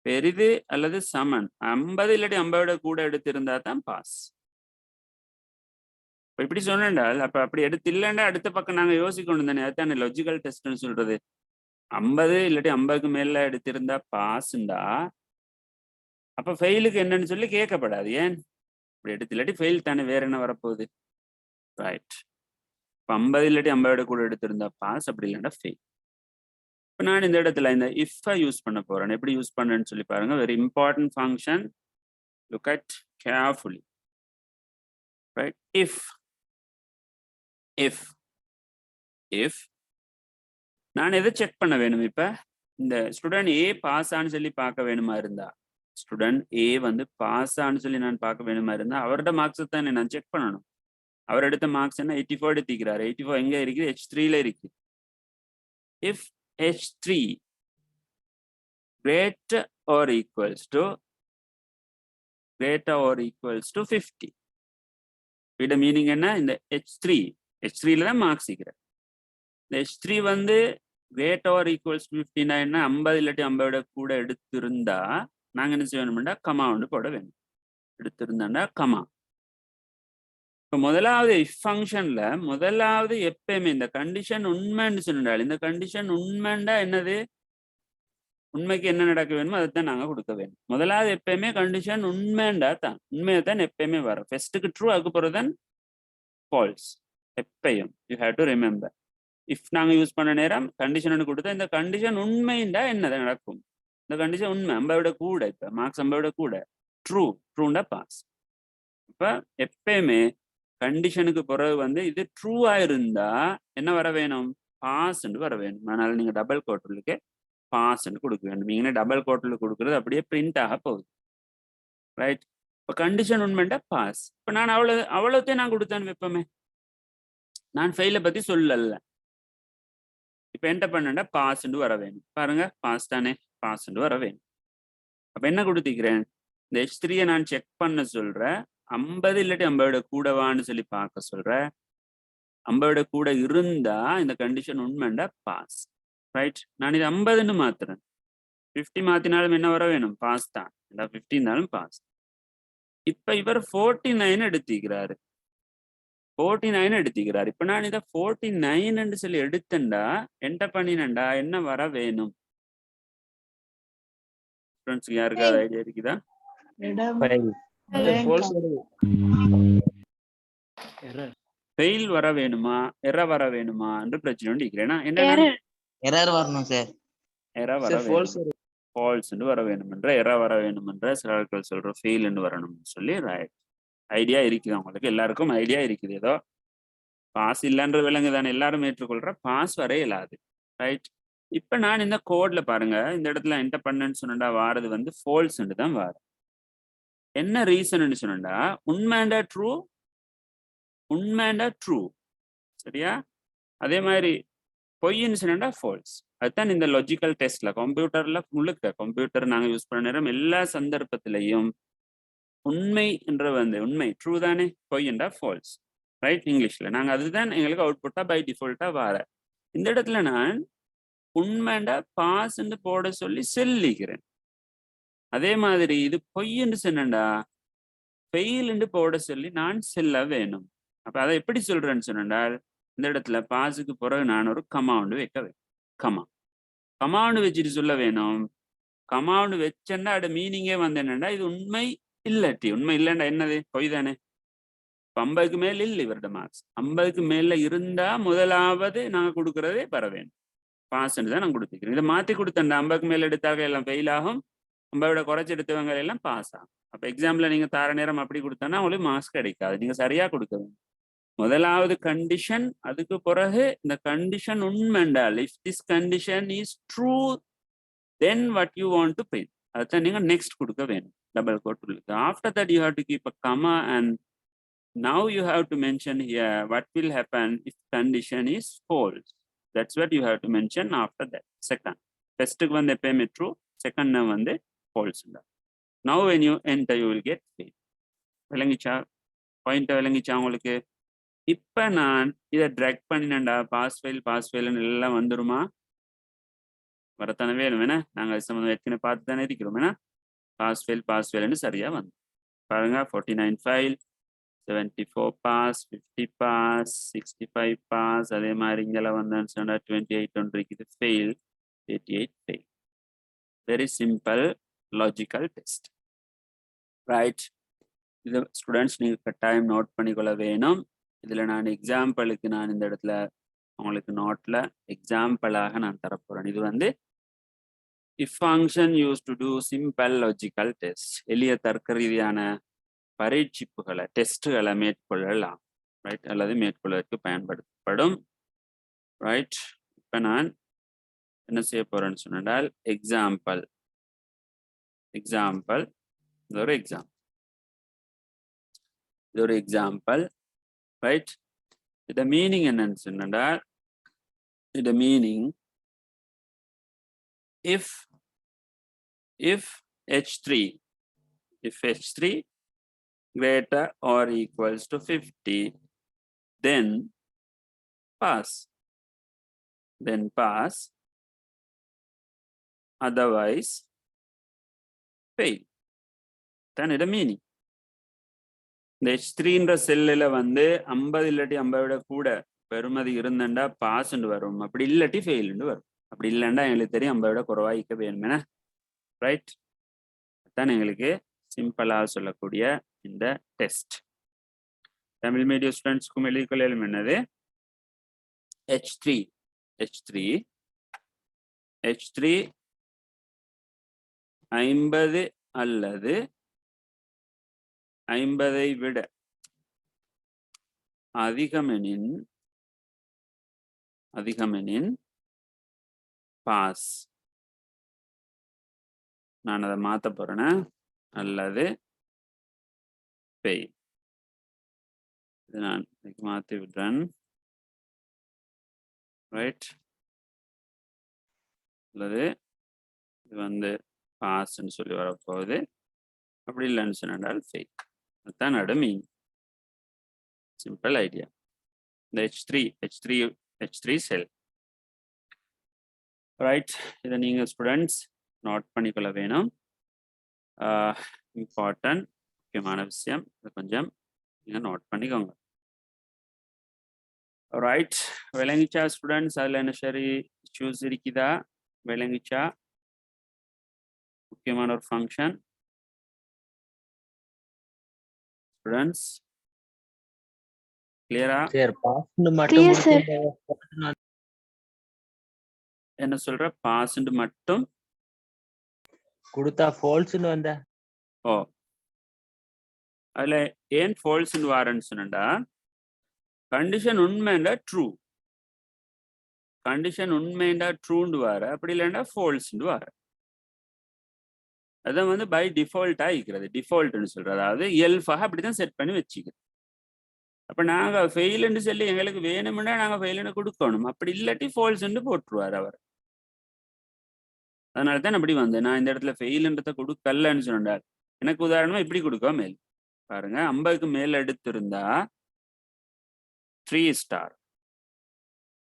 பெரிது அல்லது சமன் 50 இல்லாட்டி 50 கூட எடுத்திருந்தா தான் பாஸ். இப்போ இப்படி சொன்னால், அப்போ அப்படி எடுத்து இல்லைன்னா அடுத்த பக்கம் நாங்கள் யோசிக்கணும் தானே. அதுதானே லாஜிக்கல் டெஸ்ட்னு சொல்றது. 50 இல்லாட்டி 50க்கு மேல எடுத்திருந்தா பாஸ்ண்டா, அப்போ ஃபெயிலுக்கு என்னன்னு சொல்லி கேட்கப்படாது. ஏன் இப்படி எடுத்து இல்லாட்டி ஃபெயில் தானே, வேற என்ன வரப்போகுது. ரைட், இப்போ 50 இல்லாட்டி 50 கூட எடுத்திருந்தா பாஸ், அப்படி இல்லைன்னா ஃபெயில். இப்போ நான் இந்த இடத்துல இந்த இஃப் யூஸ் பண்ண போறேன். எப்படி யூஸ் பண்ணேன்னு சொல்லி பாருங்க. Very important function, look at carefully. Right, if நான் எதை செக் பண்ண வேணும், இப்ப இந்த ஸ்டூடெண்ட் ஏ பாஸ் ஆன்னு சொல்லி பார்க்க வேணுமா இருந்தா, ஸ்டூடெண்ட் ஏ வந்து பாஸ் ஆன்னு சொல்லி நான் பார்க்க வேணுமா இருந்தா, அவரோட மார்க்ஸ் தான் நான் செக் பண்ணணும். அவர் எடுத்த மார்க்ஸ் என்ன 84 எடுத்திக்கிறாரு. 84 எங்க இருக்குது, H3ல இருக்கு. If H3 greater or equals to 50. இட மீனிங் என்ன, இந்த H3ல தான் மார்க்ஸ் இருக்கிறார். இந்த H3 வந்து greater or equals to 50 என்ன, 50 இல்லாட்டி 50 கூட எடுத்திருந்தா நாங்க என்ன செய்யணும்னா கமா ஒன்று போட வேணும். எடுத்திருந்தாண்டா கமா. இப்போ முதலாவது இஃப் ஃபங்க்ஷன்ல முதலாவது எப்பயுமே இந்த கண்டிஷன் உண்மைன்னு சொன்னால், இந்த கண்டிஷன் உண்மைண்டா என்னது, உண்மைக்கு என்ன நடக்க வேணுமோ அதை தான் நாங்கள் கொடுக்க வேணும். முதலாவது எப்பயுமே கண்டிஷன் உண்மைண்டா தான், உண்மையை தான் எப்பயுமே வரும். ஃபர்ஸ்ட்டுக்கு ட்ரூ, அதுக்கு பிறகு தான் ஃபால்ஸ். எப்பயும் you have to remember. If நாங்கள் யூஸ் பண்ண நேரம் கண்டிஷன் கொடுத்தா, இந்த கண்டிஷன் உண்மைண்டா என்னதான் நடக்கும், இந்த கண்டிஷன் உண்மை 50 கூட, இப்போ மார்க்ஸ் 50 கூட, ட்ரூண்டா பாஸ். இப்போ எப்பயுமே கண்டிஷனுக்கு பிறகு வந்து இது ட்ரூவா இருந்தா என்ன வர வேணும், பாஸ்ன்னு வர வேணும். அதனால நீங்க டபுள் கோட்டலுக்கு பாஸ்ன்னு கொடுக்க வேண்டும். நீங்க டபுள் கோட்டலுக்கு கொடுக்குறது அப்படியே பிரிண்ட் ஆக போகுது. ரைட், இப்போ கண்டிஷன் உண்மைண்டா பாஸ். இப்போ நான் அவ்வளோத்தையும் நான் கொடுத்தேன்னு வைப்போமே, நான் ஃபெயிலை பத்தி சொல்லல. இப்போ என்ன பண்ணா பாஸ்ன்னு வர வேணும். பாருங்க, பாஸ் தானே, பாஸ்ன்னு வர வேணும். அப்போ என்ன கொடுத்திக்கிறேன், இந்த H3 நான் செக் பண்ண சொல்றேன். 50 இல்லாட்டி 50 கூடவான்னு சொல்லி பார்க்க சொல்றேன். 50 கூட இருந்தா இந்த கண்டிஷன் உண்மைண்டா பாஸ். ரைட், நான் இது 50ன்னு மாத்துறேன். 50 மாத்தினாலும் என்ன வர வேணும், பாஸ் தான். 50 இருந்தாலும் பாஸ். இப்ப இவர் 49 எடுத்திக்கிறாரு. 49 எடுத்திக்கிறாரு. இப்ப நான் இதை 49 சொல்லி எடுத்தேன்டா, என்ன பண்ணினேன்டா, என்ன வர வேணும்? ஸ்டூடெண்ட்ஸ்க்கு யாருக்காவது ஐடியா இருக்குதா? ஃபெயில் வர வேணுமா, எரர் வர வேணுமா என்று பிரச்சனை இருக்கிறேன்னா, என்ன எரர் வரணும் சார். எரர் வர வேணும், ஃபால்ஸ் வர வேணும் என்ற, எரர் வர வேணும் என்ற, சில ஆட்கள் சொல்ற ஃபெயில் வரணும்னு சொல்லி. ரைட், ஐடியா இருக்குது அவங்களுக்கு, எல்லாருக்கும் ஐடியா இருக்குது. ஏதோ பாஸ் இல்லைன்ற விலங்கு தானே எல்லாரும் ஏற்றுக்கொள்ற, பாஸ் வர இயலாது. ரைட், இப்ப நான் இந்த கோட்ல பாருங்க, இந்த இடத்துல என்ன பண்ணேன்னு சொன்னா வாரது வந்து ஃபால்ஸ்ன்னு தான் வாரு. என்ன ரீசன் சொன்னா, உண்மைண்டா ட்ரூ, சரியா? அதே மாதிரி பொய்ன்னு சொன்னா ஃபால்ஸ். அதுதான் இந்த லாஜிக்கல் டெஸ்ட்ல, கம்ப்யூட்டர்ல முழுக்க, கம்ப்யூட்டர் நாங்க யூஸ் பண்ண நேரம் எல்லா சந்தர்ப்பத்திலையும் உண்மை என்ற வந்து உண்மை ட்ரூ தானே, பொய்ண்டா ஃபால்ஸ். ரைட், இங்கிலீஷ்ல நாங்க அதுதான் எங்களுக்கு அவுட்புட்டா பை டிஃபால்ட்டா வர. இந்த இடத்துல நான் உண்மைண்டா பாஸ் போட சொல்லி செல்லிக்கிறேன். அதே மாதிரி இது பொய்ன்னு சொன்னேன்டா ஃபெயில் போட சொல்லி நான் செல்ல வேணும். அப்ப அதை எப்படி சொல்றேன்னு சொன்னால், இந்த இடத்துல பாஸுக்கு பிறகு நான் ஒரு கமாண்டு வைக்க வேணும். கமாண்டு வச்சுட்டு சொல்ல வேணும். கமாண்டு வச்சேன்னா அது மீனிங்கே வந்து என்னன்னா, இது உண்மை இல்லாட்டி, உண்மை இல்லைண்டா என்னது, பொய் தானே. 50க்கு மேல இல்லை இவரோட மார்க்ஸ். 50க்கு மேல இருந்தா முதலாவது நாங்க கொடுக்கறதே வர வேணும், பாஸ்ன்னு தான் நான் கொடுத்துக்கிறேன். இதை மாத்தி கொடுத்தேன்டா 50க்கு மேல எடுத்தாக எல்லாம் ஃபெயில் ஆகும், ஐம்பதை விட குறைச்சி எடுத்தவங்க எல்லாம் பாஸ் ஆகும். அப்போ எக்ஸாம்ல நீங்க தார நேரம் அப்படி கொடுத்தோன்னா உங்களுக்கு மார்க்ஸ் கிடைக்காது. நீங்க சரியா கொடுக்க வேண்டும். முதலாவது கண்டிஷன், அதுக்கு பிறகு இந்த கண்டிஷன் உண்மைண்டால் if this condition is true then what you want to print, அதுதான் நீங்க நெக்ஸ்ட் கொடுக்க வேணும். டபுள் கோட் உள்ளது. After that you have to keep a comma and now you have to mention here what will happen if condition is false. That's what you have to mention after that. Second, first ku vande epayume true, second na vande false. Now when you enter you will get fail. விளங்கிச்சா? Point விளங்கிச்சா உங்களுக்கு? இப்ப நான் இதை track பண்ணினேன்டா pass ஃபெயில்னு எல்லாம் வந்துருமா? வரத்தானே வேணும். வேணா நாங்க அது சம்பந்தம் ஏற்கனவே பார்த்து தானே இருக்கிறோம். வேணா பாஸ் ஃபெயில்னு சரியா வந்து பாருங்க. 49 ஃபெயில், 74 பாஸ், 50 பாஸ், 65 பாஸ். அதே மாதிரி இங்கெல்லாம் வந்தான்னு சொன்னா 28 ஒன்று இருக்குது fail, 88 fail. Very simple logical test, right? இது ஸ்டூடெண்ட்ஸ் நீங்கள் கட்டாயம் நோட் பண்ணிக்கொள்ள வேணும். இதில் நான் எக்ஸாம்பிளுக்கு நான் இந்த இடத்துல உங்களுக்கு நோட்டில் எக்ஸாம்பிளாக நான் தரப்போகிறேன். இது வந்து if function use to do simple logical test, எளிய தர்க்க ரீதியான பரீட்சிப்புகளை டெஸ்ட்டுகளை மேற்கொள்ளலாம், ரைட்? அல்லது மேற்கொள்வதற்கு பயன்படுத்தப்படும், ரைட்? இப்போ நான் என்ன செய்ய போறேன்னு சொன்னால் எக்ஸாம்பிள் இது ஒரு எக்ஸாம்பிள், ரைட்? இத மீனிங் என்னன்னு சொன்னால் இத meaning if H3 greater or equals to 50 then pass, otherwise fail. Then it a meaning. இந்த H3ன்ற செல்லில் வந்து 50 இல்லாட்டி 50 விட கூட பெருமதி இருந்தண்டா பாஸ்ன்னு வரும், அப்படி இல்லாட்டி ஃபெயில்னு வரும். அப்படி இல்லைண்டா எங்களுக்கு தெரியும் 50 விட குறைவாய்க்க வேணுமே, ரைட்? தான் எங்களுக்கு சிம்பிளாக சொல்லக்கூடிய இந்த டெஸ்ட். தமிழ் மீடியம் ஸ்டூடெண்ட்ஸ்க்கும் எழுதிக்கொள்ளும் என்னது H3 50 அல்லது 50 விட அதிகமெனின் பாஸ். நான் அதை மாற்ற போறேன்னா அல்லது ஃபெயில். இது நான் மாற்றி விடுறேன், ரைட்? அல்லது இது வந்து பாஸ்ன்னு சொல்லி வரப்போகுது, அப்படி இல்லைன்னு சொன்னால் ஃபெயில். அதுதான் நடு மீன். Simple idea. இந்த H3 செல், ரைட்? இதை நீங்கள் ஸ்டூடெண்ட்ஸ் நோட் பண்ணிக்கொள்ள வேணும். இம்பார்ட்டன்ட் முக்கியமான விஷயம், இதை கொஞ்சம் நீங்கள் நோட் பண்ணிக்கோங்க, ரைட்? விளங்கிச்சா ஸ்டூடெண்ட்ஸ்? அதில் என்ன சரி இஷ்யூஸ் இருக்குதா? விளங்கிச்சா? முக்கியமான ஒரு ஃபங்க்ஷன் ஸ்டூடெண்ட்ஸ், கிளியரா? என்ன சொல்ற? பாஸ்ன்னு மட்டும் கொடுத்தா ஃபால்ஸ்னு வந்த. ஓ, அதுல ஏன் ஃபால்ஸ்ன்னு வாரன்னு சொன்னா கண்டிஷன் உண்மைண்டா ட்ரூன்னு வார, அப்படி இல்லைண்டா ஃபால்ஸ்ன்னு வார. அதான் வந்து பை டிஃபால்ட்டா இருக்கிறது. டிஃபால்ட்னு சொல்றது அதாவது இயல்பாக அப்படிதான் செட் பண்ணி வச்சுக்கிறது. அப்ப நாங்க ஃபெயில்னு சொல்லி எங்களுக்கு வேணும்னா நாங்க ஃபெயில்னு கொடுக்கணும், அப்படி இல்லாட்டி ஃபால்ஸ்ன்னு போட்டுருவார் அவர். அதனால தான் அப்படி வந்து நான் இந்த இடத்துல ஃபெயில்ன்றதை கொடுக்கலன்னு சொன்னார். எனக்கு உதாரணமா இப்படி கொடுக்க மேல் பாருங்க, 50க்கு மேல எடுத்திருந்தா 3 ஸ்டார்,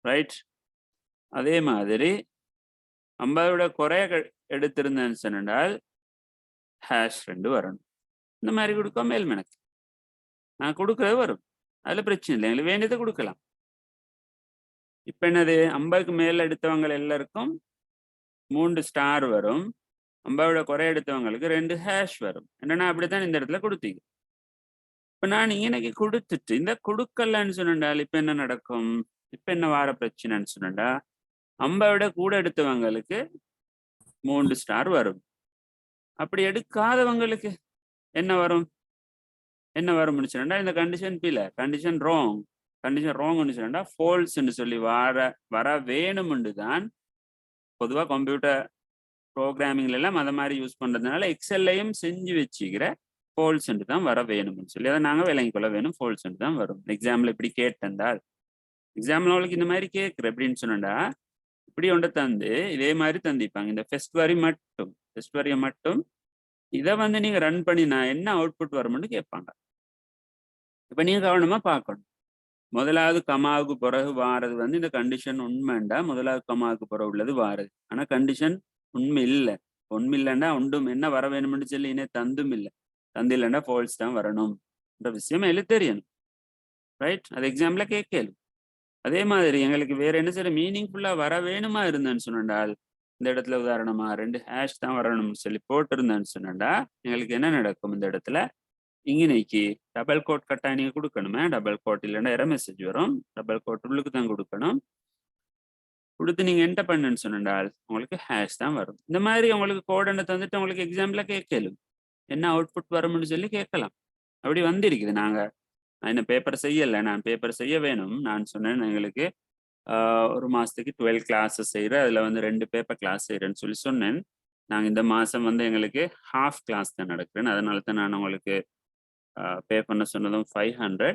ரைட்? அதே மாதிரி 50 குறைய எடுத்திருந்தேன்னு சொன்னால் #2 வரணும். இந்த மாதிரி கொடுக்க மேல் எனக்கு நான் கொடுக்கறது வரும், அதுல பிரச்சனை இல்லை, எங்களுக்கு வேண்டியதை கொடுக்கலாம். இப்ப என்னது 50க்கு மேல எடுத்தவங்க எல்லாருக்கும் 3 ஸ்டார் வரும், 50 குறைய எடுத்தவங்களுக்கு 2 ஹேஷ் வரும். என்னன்னா அப்படித்தான் இந்த இடத்துல கொடுத்தீங்க. இப்ப நான் இன்னைக்கு கொடுத்துட்டு இந்த கொடுக்கலன்னு சொன்னால் இப்ப என்ன நடக்கும்? இப்ப என்ன வார பிரச்சனைன்னு சொன்னா 50 கூட எடுத்தவங்களுக்கு 3 ஸ்டார் வரும், அப்படி எடுக்காதவங்களுக்கு என்ன வரும் சொன்னா இந்த கண்டிஷன் பில கண்டிஷன் ராங்னு சொன்னா ஃபால்ஸ்ன்னு சொல்லி வர வேணும்னு தான் பொதுவாக கம்ப்யூட்டர் ப்ரோக்ராமிங்ல எல்லாம் அதை மாதிரி யூஸ் பண்றதுனால எக்ஸல்லையும் செஞ்சு வச்சுக்கிற ஃபால்ஸ் தான் வர வேணும்னு சொல்லி அதை நாங்கள் விளங்கிக் கொள்ள வேணும். ஃபால்ஸ் தான் வரும். எக்ஸாம்பிள் இப்படி கேட்டிருந்தால் எக்ஸாம்பிள் அவளுக்கு இந்த மாதிரி கேட்குற எப்படின்னு சொன்னா இப்படி ஒன்றை தந்து இதே மாதிரி தந்திப்பாங்க. இந்த ஃபர்ஸ்ட் வரியை மட்டும் இதை வந்து நீங்க ரன் பண்ணினா என்ன அவுட்புட் வரும்னு கேட்பாங்க. இப்ப நீங்க கவனமா பார்க்கணும். முதலாவது கமாவுக்கு பிறகு வாரது வந்து இந்த கண்டிஷன் உண்மைண்டா முதலாவது கமாவுக்கு பிறகு உள்ளது வாரது. ஆனா கண்டிஷன் உண்மை இல்லைண்டா ஒன்றும் என்ன வர வேணும்னு சொல்லி இன்னே தந்தும் இல்லை. தந்து இல்லைண்டா ஃபால்ஸ் தான் வரணும் விஷயம் எழுத தெரியணும். ரைட், அது எக்ஸாம்பிள கேட்கலும். அதே மாதிரி எங்களுக்கு வேற என்ன செய்ய மீனிங்ஃபுல்லா வர வேணுமா இருந்தேன்னு சொன்னால் இந்த இடத்துல உதாரணமா 2 ஹேஷ் தான் வரணும்னு சொல்லி போட்டிருந்தேன்னு சொன்னா எங்களுக்கு என்ன நடக்கும்? இந்த இடத்துல இங்கனைக்கு டபுள் கோட் கட்டாயம் நீங்க கொடுக்கணுமே. டபுள் கோட் இல்லைன்னா எரர் மெசேஜ் வரும். டபுள் கோட் உள்ளுக்கு தான் கொடுக்கணும். கொடுத்து நீங்க என்ன பண்ணுன்னு சொன்னால் உங்களுக்கு ஹேஷ் தான் வரும். இந்த மாதிரி உங்களுக்கு கோடனை தந்துட்டு உங்களுக்கு எக்ஸாம்பிள கேட்கலும் என்ன அவுட்புட் வரும்னு சொல்லி கேட்கலாம். அப்படி வந்திருக்குது. நான் என்ன பேப்பர் செய்யலை, நான் பேப்பர் செய்ய வேணும். நான் சொன்னேன் எங்களுக்கு ஒரு மாதத்துக்கு 12 கிளாஸஸ் செய்கிறேன், அதில் வந்து 2 பேப்பர் கிளாஸ் செய்கிறேன்னு சொல்லி சொன்னேன். நாங்கள் இந்த மாதம் வந்து எங்களுக்கு ஹாஃப் கிளாஸ் தான் நடக்கிறேன். அதனால தான் நான் உங்களுக்கு பே பண்ண சொன்னதும் 500.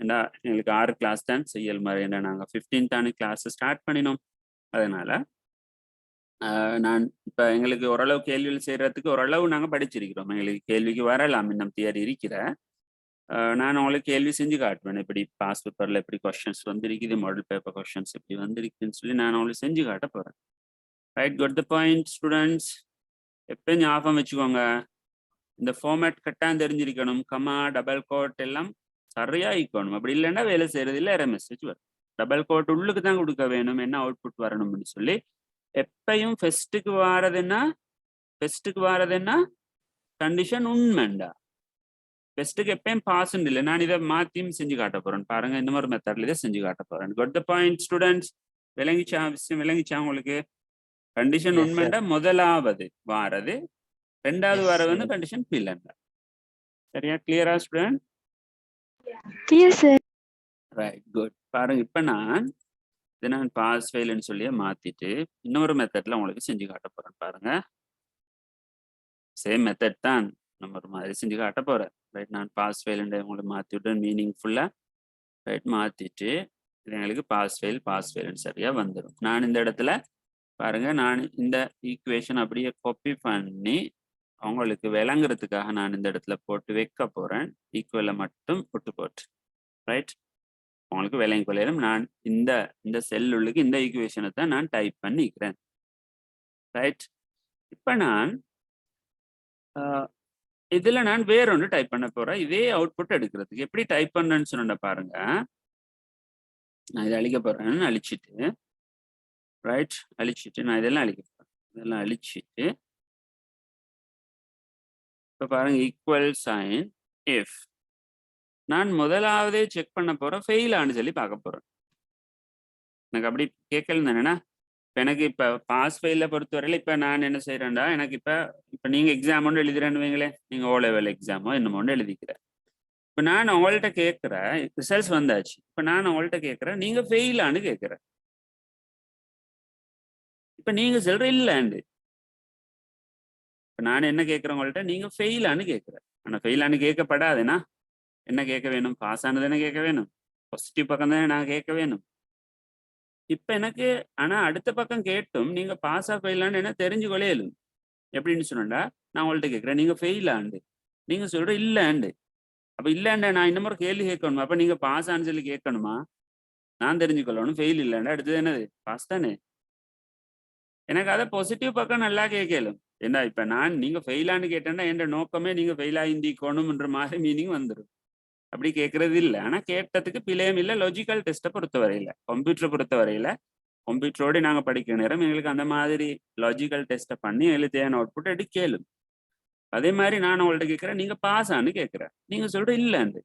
ஏன்னா எங்களுக்கு 6 கிளாஸ் தான் செய்யல் மாதிரி. ஏன்னா நாங்கள் 15 கிளாஸ் ஸ்டார்ட் பண்ணினோம். அதனால நான் இப்போ எங்களுக்கு ஓரளவு கேள்விகள் செய்கிறதுக்கு ஓரளவு நாங்கள் படிச்சிருக்கிறோம். எங்களுக்கு கேள்விக்கு வரலாம், இன்னும் தியரி இருக்கிற. நான் உங்களுக்கு கேள்வி செஞ்சு காட்டுவேன். எப்படி பாஸ் பேப்பரில் எப்படி கொஸ்டின்ஸ் வந்திருக்குது, மாடல் பேப்பர் கொஸ்டின்ஸ் எப்படி வந்திருக்குன்னு சொல்லி நான் உங்களுக்கு செஞ்சு காட்ட போகிறேன். Right, cut the point students. எப்போ ஞாபகம் வச்சுக்கோங்க, இந்த ஃபார்மேட் கட்டாயம் தெரிஞ்சிருக்கணும். கமா டபுள் கோட் எல்லாம் சரியா இருக்கணும். அப்படி இல்லைன்னா வேலை செய்யறது இல்லை, எரர் மெசேஜ் வரும். டபுள் கோட் உள்ளுக்கு தான் கொடுக்க வேணும், என்ன அவுட்புட் வரணும்னு சொல்லி. எப்பயும் ஃபர்ஸ்ட்டுக்கு வாரதுன்னா கண்டிஷன் உண்மைண்டா. ஃபர்ஸ்ட்டுக்கு எப்பயும் பாஸ் இல்லை. நான் இதை மாற்றியும் செஞ்சு காட்ட போறேன். பாருங்க, இந்த மாதிரி மெத்தட்ல இதை செஞ்சு காட்ட போறேன். Cut the point students. விஷயம் விளங்கிச்சா உங்களுக்கு? கண்டிஷன் உண்மைண்டா முதலாவது வாரது, ரெண்டாவது வாரம் வந்து கண்டிஷன் இல்லைண்டா. சரியா? கிளியரா ஸ்டூடெண்ட்? Right, good. பாருங்க, இப்ப நான் பாஸ் ஃபெயில்னு சொல்லி மாத்திட்டு இன்னொரு மெத்தட்ல உங்களுக்கு செஞ்சு காட்ட போறேன். பாருங்க, சேம் மெத்தட் தான், நம்ம ஒரு மாதிரி செஞ்சு காட்ட போறேன். ரைட், நான் பாஸ் ஃபெயில்ன்ற உங்களுக்கு மாற்றி விட்டு மீனிங்ஃபுல்லா ரைட் மாத்திட்டு இது எங்களுக்கு பாஸ் ஃபெயில்னு சரியா வந்துடும். நான் இந்த இடத்துல பாருங்க, நான் இந்த ஈக்குவேஷன் அப்படியே காப்பி பண்ணி அவங்களுக்கு விளங்குறதுக்காக நான் இந்த இடத்துல போட்டு வைக்க போறேன். ஈக்குவலை மட்டும் போட்டு ரைட், உங்களுக்கு விளங்கி கொள்ளையிலும். நான் இந்த செல் உள்ளுக்கு இந்த ஈக்குவேஷனை தான் நான் டைப் பண்ணிக்கிறேன். ரைட், இப்ப நான் இதுல நான் வேற ஒன்று டைப் பண்ண போறேன். இதே அவுட்புட் எடுக்கிறதுக்கு எப்படி டைப் பண்ணேன்னு சொன்ன பாருங்க. நான் இதை அழிக்க போறேன். அழிச்சிட்டு ரைட், அழிச்சிட்டு நான் இதெல்லாம் அழிக்க போறேன். இதெல்லாம் அழிச்சிட்டு இப்ப பாருங்க, ஈக்குவல் சைன் இஃப் நான் முதலாவதே செக் பண்ண போறேன், ஃபெயில் ஆனு சொல்லி பார்க்க போறேன். எனக்கு அப்படி கேட்கல தானேன்னா. எனக்கு இப்ப பாஸ் ஃபெயில பொறுத்தவரையில இப்ப நான் என்ன செய்யறேன்டா, எனக்கு இப்ப நீங்க எக்ஸாம் ஒன்று எழுதுறேன்னு வைங்களேன், நீங்க O level எக்ஸாமோ என்னமோ ஒன்று எழுதிக்கிறேன். இப்ப நான் உங்கள்கிட்ட கேட்கிறேன், ரிசல்ட்ஸ் வந்தாச்சு. இப்ப நான் உங்கள்கிட்ட கேட்கிறேன், நீங்க ஃபெயிலான்னு கேட்கிறேன். இப்ப நீங்க சொல்ற இல்லைண்டு. இப்ப நான் என்ன கேட்கிறேன் உங்கள்கிட்ட, நீங்க ஃபெயிலான்னு கேட்கிறேன். ஆனா ஃபெயிலான்னு கேட்கப்படாதுன்னா என்ன கேட்க வேணும்? பாஸ் ஆனதுன்னு கேட்க வேணும். பாசிட்டிவ் பக்கம் தானே நான் கேட்க வேணும். இப்ப எனக்கு ஆனா அடுத்த பக்கம் கேட்டும் நீங்க பாஸ் ஆ ஃபெயிலான்னு என்ன தெரிஞ்சு கொள்ளையலும். எப்படின்னு சொன்னா, நான் உங்கள்கிட்ட கேட்கிறேன், நீங்க ஃபெயிலாண்டு, நீங்க சொல்ற இல்லைண்டு. அப்ப இல்லைண்ட நான் இன்னும் ஒரு கேள்வி கேட்கணுமா? அப்ப நீங்க பாஸ் ஆன்னு சொல்லி கேட்கணுமா? நான் தெரிஞ்சுக்கொள்ளணும். ஃபெயில் இல்லைண்டா அடுத்தது என்னது? பாஸ் தானே. எனக்கு அதை பாசிட்டிவ் பக்கம் நல்லா கேட்கலும். ஏன்னா இப்ப நீங்க ஃபெயிலான்னு கேட்டேன்னா என் நோக்கமே நீங்க ஃபெயில் ஆகிந்திக்கணும்ன்ற மாதிரி மீனிங் வந்துடும். அப்படி கேட்கறது இல்லை. ஆனா கேட்டதுக்கு பிழையும் இல்லை. லாஜிக்கல் டெஸ்ட்டை பொறுத்தவரையில, கம்ப்யூட்டரை பொறுத்தவரையில, கம்ப்யூட்டரோட நாங்க படிக்கிற நேரம் எங்களுக்கு அந்த மாதிரி லாஜிக்கல் டெஸ்ட்டை பண்ணி எங்களுக்கு தேவையான அவுட்புட் எடுக்கலும். அதே மாதிரி நான் உங்கள்கிட்ட கேட்கிறேன், நீங்க பாஸ் ஆன்னு கேட்கிறேன், நீங்க சொல்ற இல்லைண்டு.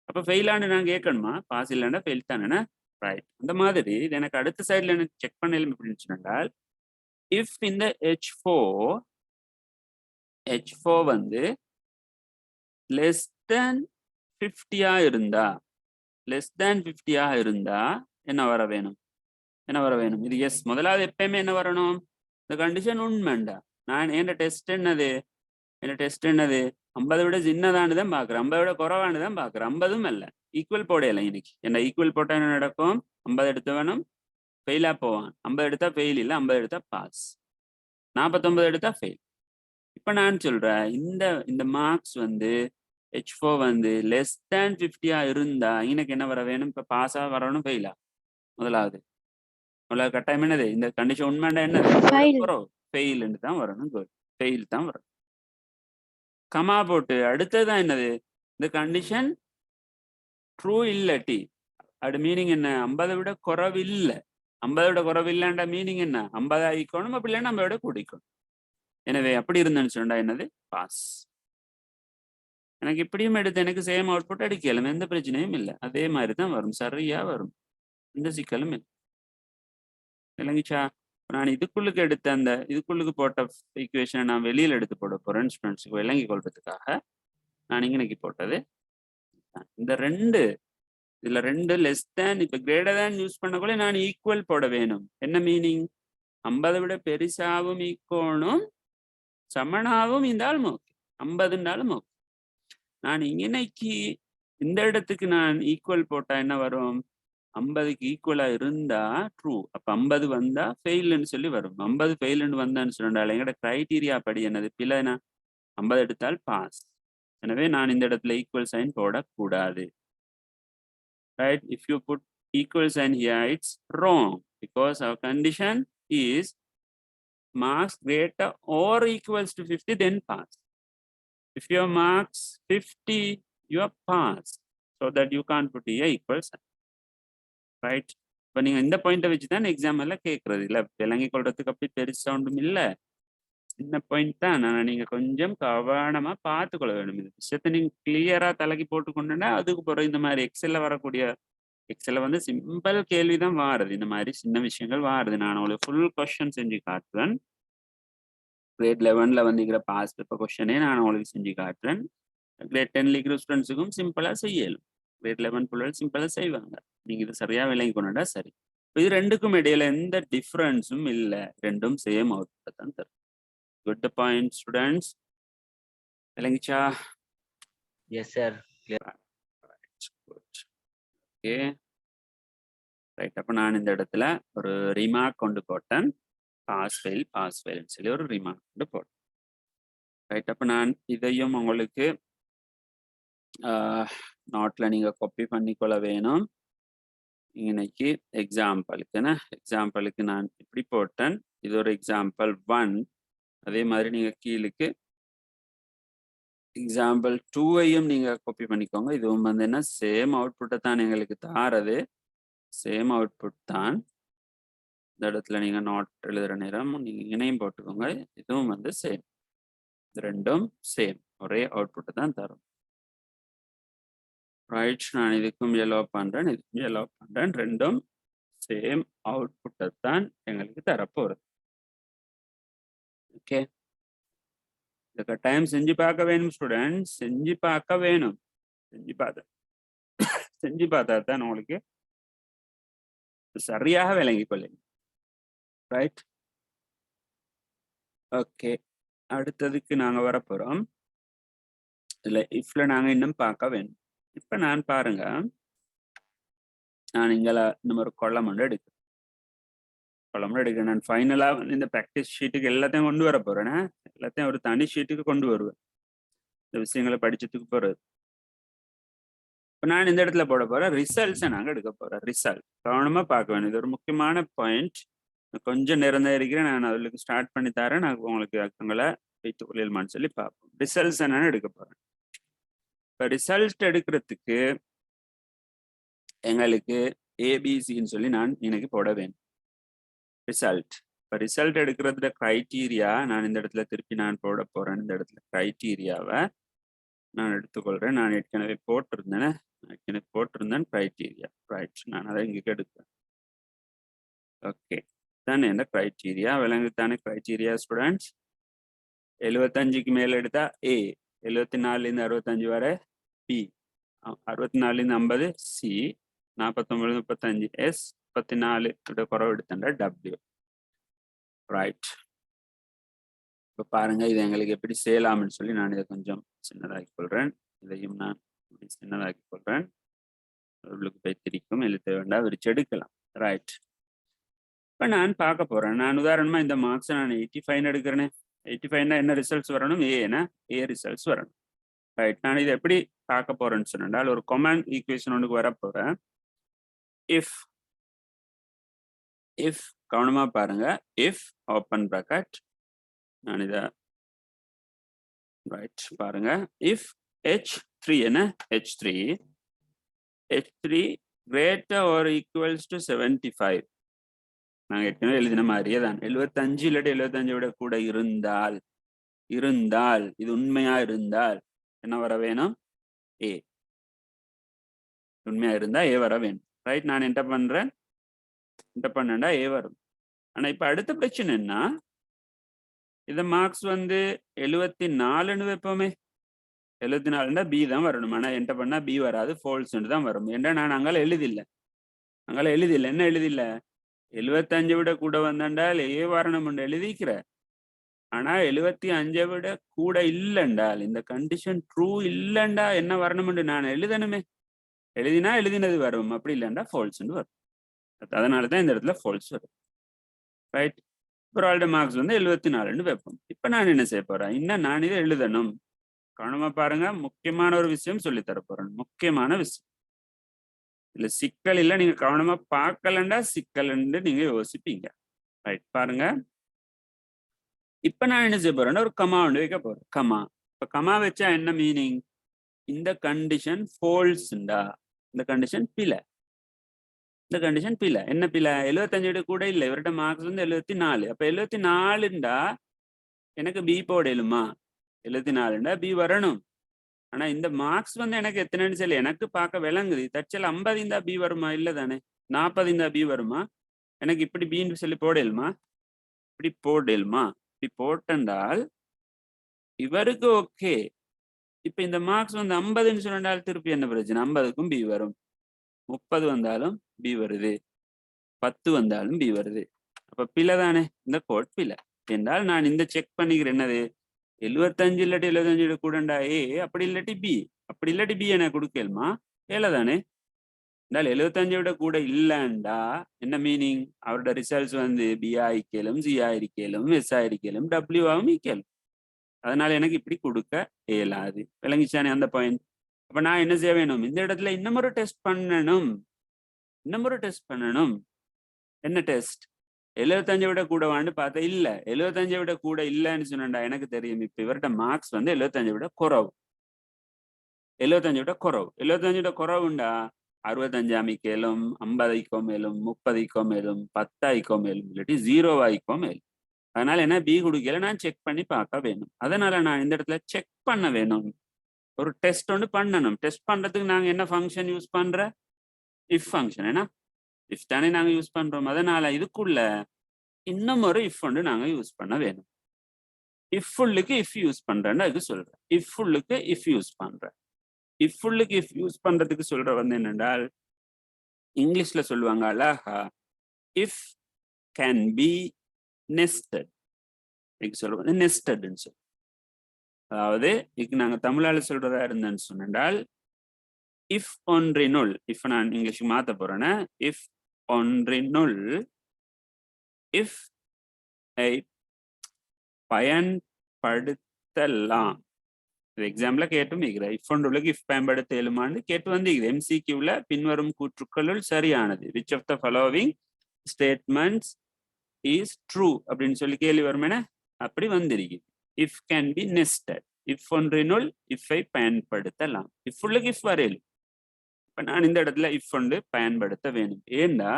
அப்ப ஃபெயிலான்னு நான் கேட்கணுமா? பாஸ் இல்லைன்னா ஃபெயில் தானே. ரைட், அந்த மாதிரி இது எனக்கு அடுத்த சைட்ல எனக்கு செக் பண்ணலும் எப்படின்னு சொன்னால், இஃப் இந்த H4 H4 வந்து less than 50 இருந்தா less than 50 இருந்தா என்ன வர வேணும் இது எஸ். முதலாவது எப்பயுமே என்ன வரணும், இந்த கண்டிஷன் உண்மைண்டா. நான் என் டெஸ்ட் என்னது 50 விட சின்னதானு தான் பார்க்குறேன், 50 விட குறைவானு தான் பார்க்குறேன். 50ம் அல்ல, ஈக்குவல் போடையில இன்னைக்கு என்ன ஈக்குவல் போட்டால் என்ன நடக்கும், 50 எடுத்தவனும் ஃபெயிலாக போவான். 50 எடுத்தா ஃபெயில் இல்லை, 50 எடுத்தா பாஸ், 49 எடுத்தா ஃபெயில். இப்போ நான் சொல்றேன் இந்த மார்க்ஸ் வந்து H4 வந்து லெஸ் தேன் 50 இருந்தா எனக்கு என்ன வர வேணும், இப்போ பாஸாக வரணும் ஃபெயிலா? முதலாவது கட்டாயம் என்னது, இந்த கண்டிஷன் உண்மைண்டா என்னது, ஃபெயில் தான் வரணும், ஃபெயில் தான் வரணும். கமா போட்டு அடுத்ததான் என்னது, இந்த கண்டிஷன் ட்ரூ இல்லாட்டி அது மீனிங் என்ன, 50 விட குறைவு இல்லை. 50 விட குறைவு இல்லைன்ற மீனிங் என்ன, 50 ஆகிக்கணும், அப்படி இல்லைன்னா 50 விட கூடிக்கணும். எனவே அப்படி இருந்தேன்னு சொன்னா என்னது, பாஸ். எனக்கு இப்படியும் எடுத்து எனக்கு சேம் அவுட்புட் அடிக்கலாம், எந்த பிரச்சனையும் இல்லை, அதே மாதிரி தான் வரும், சரியா வரும், எந்த சிக்கலும் இல்லை. இல்லைங்கச்சா? நான் இதுக்குள்ளுக்கு எடுத்த இதுக்குள்ளுக்கு போட்ட ஈக்குவேஷனை நான் வெளியில் எடுத்து போட போறேன் ஸ்டூடெண்ட்ஸுக்கு விளங்கி கொள்றதுக்காக. நான் இன்னைக்கு போட்டது இதுல ரெண்டு லெஸ் தேன், இப்ப கிரேட்டர் தேன் யூஸ் பண்ணக்குள்ள நான் ஈக்குவல் போட வேணும். என்ன மீனிங், 50 விட பெருசாவும் ஈக்கோணும், சமனாவும் இருந்தாலும் ஓகே, 50னாலும் ஓகே. நான் இன்னைக்கு இந்த இடத்துக்கு நான் ஈக்குவல் போட்டா என்ன வரும், 50க்கு ஈக்குவலா இருந்தா ட்ரூ, அப்ப 50 வந்தா ஃபெயில்னு சொல்லி வரும். 50 ஃபெயில்னு வந்தான்னு சொன்னால எங்கட கிரைட்டீரியா படி என்னது, பிள்ளைனா 50 எடுத்தால் பாஸ். எனவே நான் இந்த இடத்துல ஈக்குவல் சைன் போடக்கூடாது. Right? If you put equal sign here, it's wrong because our condition is marks greater or equals to 50, then pass. If your marks 50, you are pass. So that you can't put here equal sign. Right? இப்போ நீங்கள் இந்த பாயிண்ட்டை வச்சு தான் exam எல்லாம் கேட்குறது இல்லை, விளங்கி கொள்றதுக்கு அப்படி பெருசா ஒன்றும் இல்லை, சின்ன பாயிண்ட் தான். ஆனால் நீங்கள் கொஞ்சம் கவனமாக பார்த்துக்கொள்ள வேணும். இந்த விஷயத்தை நீங்கள் கிளியராக தலைக்கு போட்டுக்கொண்டுன்னா அதுக்கு பிறகு இந்த மாதிரி எக்ஸல்ல வரக்கூடிய, எக்ஸல்ல வந்து சிம்பிள் கேள்வி தான் வாருது, இந்த மாதிரி சின்ன விஷயங்கள் வாருது. நான் உங்களுக்கு ஃபுல் கொஸ்டின் செஞ்சு காட்டுறேன். கிரேட் 11ல வந்துக்கிற பாஸ் பேப்பர் கொஸ்டினே நான் உங்களுக்கு செஞ்சு காட்டுறேன். கிரேட் 10ல இருக்கிற ஸ்டூடெண்ட்ஸுக்கும் சிம்பிளாக செய்யலும். கிரேட் 11 பிள்ளைகள் சிம்பிளாக செய்வாங்க. நீங்கள் இது சரியாக விளங்கி கொண்டுட்டா சரி. இது ரெண்டுக்கும் இடையில எந்த டிஃப்ரென்ஸும் இல்லை, ரெண்டும் சேம் அவுட்புட் தான் தரும். குட் த பாயிண்ட் ஸ்டூடெண்ட்ஸ், விளங்கிச்சா? Yes sir. Okay right. அப்போ நான் இந்த இடத்துல ஒரு ரிமார்க் கொண்டு போட்டேன், பாஸ் ஃபெயில்னு சொல்லி ஒரு ரிமார்க் கொண்டு போட்டேன். ரைட். அப்போ நான் இதையும் உங்களுக்கு நோட்டில் நீங்கள் காப்பி பண்ணிக்கொள்ள வேணும். இன்னைக்கு எக்ஸாம்பிளுக்கு நான் இப்படி போட்டேன், இது ஒரு எக்ஸாம்பிள் 1. அதே மாதிரி நீங்கள் கீழுக்கு எக்ஸாம்பிள் 2ஐயும் நீங்கள் காப்பி பண்ணிக்கோங்க. இதுவும் வந்து என்ன, சேம் அவுட்புட்டை தான் எங்களுக்கு தாரது, சேம் அவுட்புட் தான். இந்த இடத்துல நீங்கள் நோட் எழுதுகிற நேரம் நீங்கள் இணையும் போட்டுக்கோங்க. இதுவும் வந்து சேம், இது ரெண்டும் சேம், ஒரே அவுட்புட்டை தான் தரும். ரைட். நான் இதுக்கும் எல்லோ பண்ணுறேன், இதுக்கும் எல்லோ பண்ணுறேன், ரெண்டும் சேம் அவுட்புட்டை தான் எங்களுக்கு தரப்போகிறது. ஓகே, இந்த கட்டாயம் செஞ்சு பார்க்க வேணும் ஸ்டூடெண்ட்ஸ், செஞ்சு பார்க்க வேணும். செஞ்சு பார்த்தா தான் உங்களுக்கு சரியாக விளங்கி கொள்ளுங்க. ரைட். ஓகே, அடுத்ததுக்கு நாங்கள் வரப்போகிறோம். இதில் இஃப்ல நாங்கள் இன்னும் பார்க்க வேணும். இப்போ நான் பாருங்க, நான் இங்கே இந்த மாதிரி கொள்ளம் எடுக்கிறேன். நான் ஃபைனலாக இந்த ப்ராக்டிஸ் ஷீட்டுக்கு எல்லாத்தையும் கொண்டு வர போகிறேன்னா, எல்லாத்தையும் ஒரு தனி ஷீட்டுக்கு கொண்டு வருவேன், இந்த விஷயங்களை படிச்சதுக்கு போகிறது. இப்போ நான் இந்த இடத்துல போட போகிறேன், ரிசல்ட்ஸை நாங்கள் எடுக்க போகிறோம். ரிசல்ட் கவனமாக பார்க்க வேணும், இது ஒரு முக்கியமான பாயிண்ட். கொஞ்சம் நேரம் தான் இருக்கிறேன், நான் அதுக்கு ஸ்டார்ட் பண்ணி தரேன், நான் உங்களுக்கு அக்கங்களை வைத்துக் கொள்ளலாமான்னு சொல்லி பார்ப்போம். ரிசல்ட்ஸ் நான் எடுக்க போகிறேன். இப்போ ரிசல்ட் எடுக்கிறதுக்கு எங்களுக்கு ஏபிசின்னு சொல்லி நான் இன்னைக்கு போட வேணும். ரிசல்ட், இப்போ ரிசல்ட் எடுக்கிறதுல க்ரைட்டீரியா நான் இந்த இடத்துல திருப்பி நான் போட போகிறேன். இந்த இடத்துல க்ரைட்டீரியாவை நான் எடுத்துக்கொள்கிறேன். நான் ஏற்கனவே போட்டிருந்தேன் க்ரைட்டீரியா. ரைட், நான் அதை இங்கே எடுக்கிறேன். ஓகே, தானே இந்த க்ரைட்டீரியா விளங்குதானே க்ரைட்டீரியா ஸ்டூடெண்ட்ஸ்? 75க்கு மேல எடுத்தா ஏ, 74லேருந்து 65 வரை பி, 64லேருந்து 50 சி, 49 35 எஸ், 34 குறவு எடுத்தா டபிள்யூ. ரைட். இப்போ பாருங்க இது எங்களுக்கு எப்படி செய்யலாம்னு சொல்லி நான் இதை கொஞ்சம் சின்னதாக்கி கொள்றேன். இதையும் நான் சின்னதாக்கி கொள்றேன். உங்களுக்கு போய் திரிக்கும் எழுத வேண்டாம், விரிச்சு எடுக்கலாம். ரைட். இப்போ நான் பார்க்க போறேன். நான் உதாரணமா இந்த மார்க்ஸை நான் 85 எடுக்கிறேனே. 85னா என்ன ரிசல்ட்ஸ் வரணும்? ஏன்னா ஏ ரிசல்ட்ஸ் வரணும். ரைட். நான் இதை எப்படி பார்க்க போறேன்னு சொன்னால் ஒரு கமாண்ட் ஈக்குவேஷன் ஒன்றுக்கு வர போறேன். இஃப் கவனமா பாருங்க. இஃப் ஓப்பன் ப்ராக்கெட், நான் இதை ரைட் பாருங்க. இஃப் H3 என்ன H3 greater or equals to 75. நாங்கள் ஏற்கனவே எழுதின மாதிரியே தான் 75 இல்லாட்டி 75 விட கூட இருந்தால் இது உண்மையா இருந்தால் என்ன வர வேணும்? ஏ. உண்மையா இருந்தா ஏ வர வேணும். ரைட். நான் என்ன பண்றேன்? பண்ணா ஏ வரும். ஆனா இப்ப அடுத்த பிரச்சனை என்ன? இந்த மார்க்ஸ் 74ன்னு வைப்போமே. 74ன்னா பி தான் வரணும். ஆனா என்ன பண்ணா பி வராது, ஃபால்ஸ்ன்னு தான் வரும். ஏன்னா நான் அங்கால எழுதில்லை. என்ன எழுதில்ல? 75 விட கூட வந்தால் ஏ வரணும் எழுதிக்கிற. ஆனா 75 விட கூட இல்லைண்டால், இந்த கண்டிஷன் ட்ரூ இல்லைண்டா என்ன வரணும் நான் எழுதணுமே. எழுதினா எழுதினது வரும், அப்படி இல்லைண்டா ஃபால்ஸ்ன்னு வரும். அதனாலதான் இந்த இடத்துல ஃபால்ஸ் வரும். ரைட். ஒரு ஆளுடைய மார்க்ஸ் 74ன்னு வைப்போம். இப்ப நான் என்ன செய்ய போறேன்? இன்னும் நான் இதை எழுதணும். கவனமா பாருங்க. முக்கியமான ஒரு விஷயம் சொல்லி தர போறேன். முக்கியமான விஷயம். இல்ல சிக்கல் இல்லை. நீங்க கவனமா பார்க்கலண்டா சிக்கல்ன்னு நீங்க யோசிப்பீங்க. ரைட். பாருங்க. இப்ப நான் என்ன செய்ய போறேன்னா ஒரு கமா ஒன்று வைக்க போறேன். கமா. இப்ப கமா வச்சா என்ன மீனிங்? இந்த கண்டிஷன் ஃபால்ஸ்ண்டா, இந்த கண்டிஷன் பிழை. இந்த கண்டிஷன் பிழை. என்ன பிழை? 75 விட கூட இல்லை. இவரோட மார்க்ஸ் 74. அப்ப 74ண்டா எனக்கு பி போடலுமா? 74ண்டா பி வரணும். ஆனா இந்த மார்க்ஸ் எனக்கு எத்தனைன்னு சொல்லி எனக்கு பார்க்க விளங்குது. தச்சல் 50 இருந்தா பி வருமா? இல்லை தானே. 40 இருந்தா பி வருமா? எனக்கு இப்படி பின்னு சொல்லி போடலுமா? இப்படி போடலுமா? இப்படி போட்டால் இவருக்கு ஓகே. இப்ப இந்த மார்க்ஸ் 50ன்னு சொன்னால் திருப்பி என்ன பிரச்சனை? 50க்கும் பி வரும். 30 வந்தாலும் பி வருது, 10 வந்தாலும் பி வருது. அப்ப பிழை தானே. இந்த கோட் பிழை என்றால் நான் இந்த செக் பண்ணிக்கிறேன். என்னது? 75 இல்லாட்டி 75 கூடண்டா ஏ, அப்படி இல்லாட்டி பி. அப்படி இல்லாட்டி பி என்ன கொடுக்கலுமா? ஏல தானே. என்றால் 75 விட கூட இல்லைண்டா என்ன மீனிங்? அவரோட ரிசல்ட்ஸ் பி ஆயிக்கலும், சி ஆயிருக்கலும், எஸ் ஆயிருக்கலும், டபிள்யூ ஆகும் ஈக்கலும். அதனால எனக்கு இப்படி கொடுக்க இயலாது. விளங்கிச்சானே அந்த பாயிண்ட். அப்ப நான் என்ன செய்ய வேணும்? இந்த இடத்துல இன்னமொரு டெஸ்ட் பண்ணணும். என்ன டெஸ்ட்? 75 விட கூட வாண்டு பார்த்தா இல்ல. 75 விட கூட இல்லைன்னு சொன்னா எனக்கு தெரியும். இப்ப இவர்கிட்ட மார்க்ஸ் 75 விட குறவு. 75 விட குறவு. 75 விட குறவுண்டா 65 ஆமிக்கலும், 50 மேலும், 30 மேலும், 10 மேலும், இல்லாட்டி 0 மேலும். அதனால என்ன பி கொடுக்கல, நான் செக் பண்ணி பார்க்க வேணும். அதனால நான் இந்த இடத்துல செக் பண்ண வேணும். ஒரு டெஸ்ட் ஒன்று பண்ணணும். டெஸ்ட் பண்றதுக்கு நாங்க என்ன ஃபங்க்ஷன் யூஸ் பண்ற? If function. ஏன்னா இஃப் தானே நாங்க யூஸ் பண்றோம். அதனால இதுக்குள்ள இன்னும் ஒரு இஃப் ஒன்று நாங்க யூஸ் பண்ண வேணும். இஃப் ஃபுல்லுக்கு இஃப் யூஸ் பண்றேன்னு அதுக்கு சொல்றேன். இஃப் ஃபுல்லுக்கு இஃப் யூஸ் பண்றேன். இஃப் ஃபுல்லுக்கு இஃப் யூஸ் பண்றதுக்கு சொல்ற என்னென்றால் இங்கிலீஷ்ல சொல்லுவாங்க அழகா இஃப் கேன் பி நெஸ்டட். சொல்லுவாங்க நெஸ்டட்னு சொல்லி. அதாவது இதுக்கு நாங்க தமிழால சொல்றதா இருந்தேன்னு சொன்னால் இஃப் ஒன்றினுள், இஃப் நான் இங்கிலீஷுக்கு மாத்த போறேன்னா இஃப் ஒன்றினுள் இஃப் பயன்படுத்தலாம். எக்ஸாம்பிள கேட்டும் இருக்கிறேன். இஃப் ஒன்றுக்கு இஃப் பயன்படுத்த இயலுமான்னு கேட்டு வந்திருக்குது. MCQல பின்வரும் கூற்றுக்களுள் சரியானது. Which of the following statements is true அப்படின்னு சொல்லி கேள்வி வருமேனா அப்படி வந்திருக்கு. If can be nested. If ஒன்றினுள் இஃப்பை பயன்படுத்தலாம். இஃப் உள்ளுக்கு இஃப் வரையலும். இப்ப நான் இந்த இடத்துல இஃப் ஒன்று பயன்படுத்த வேணும். ஏண்டா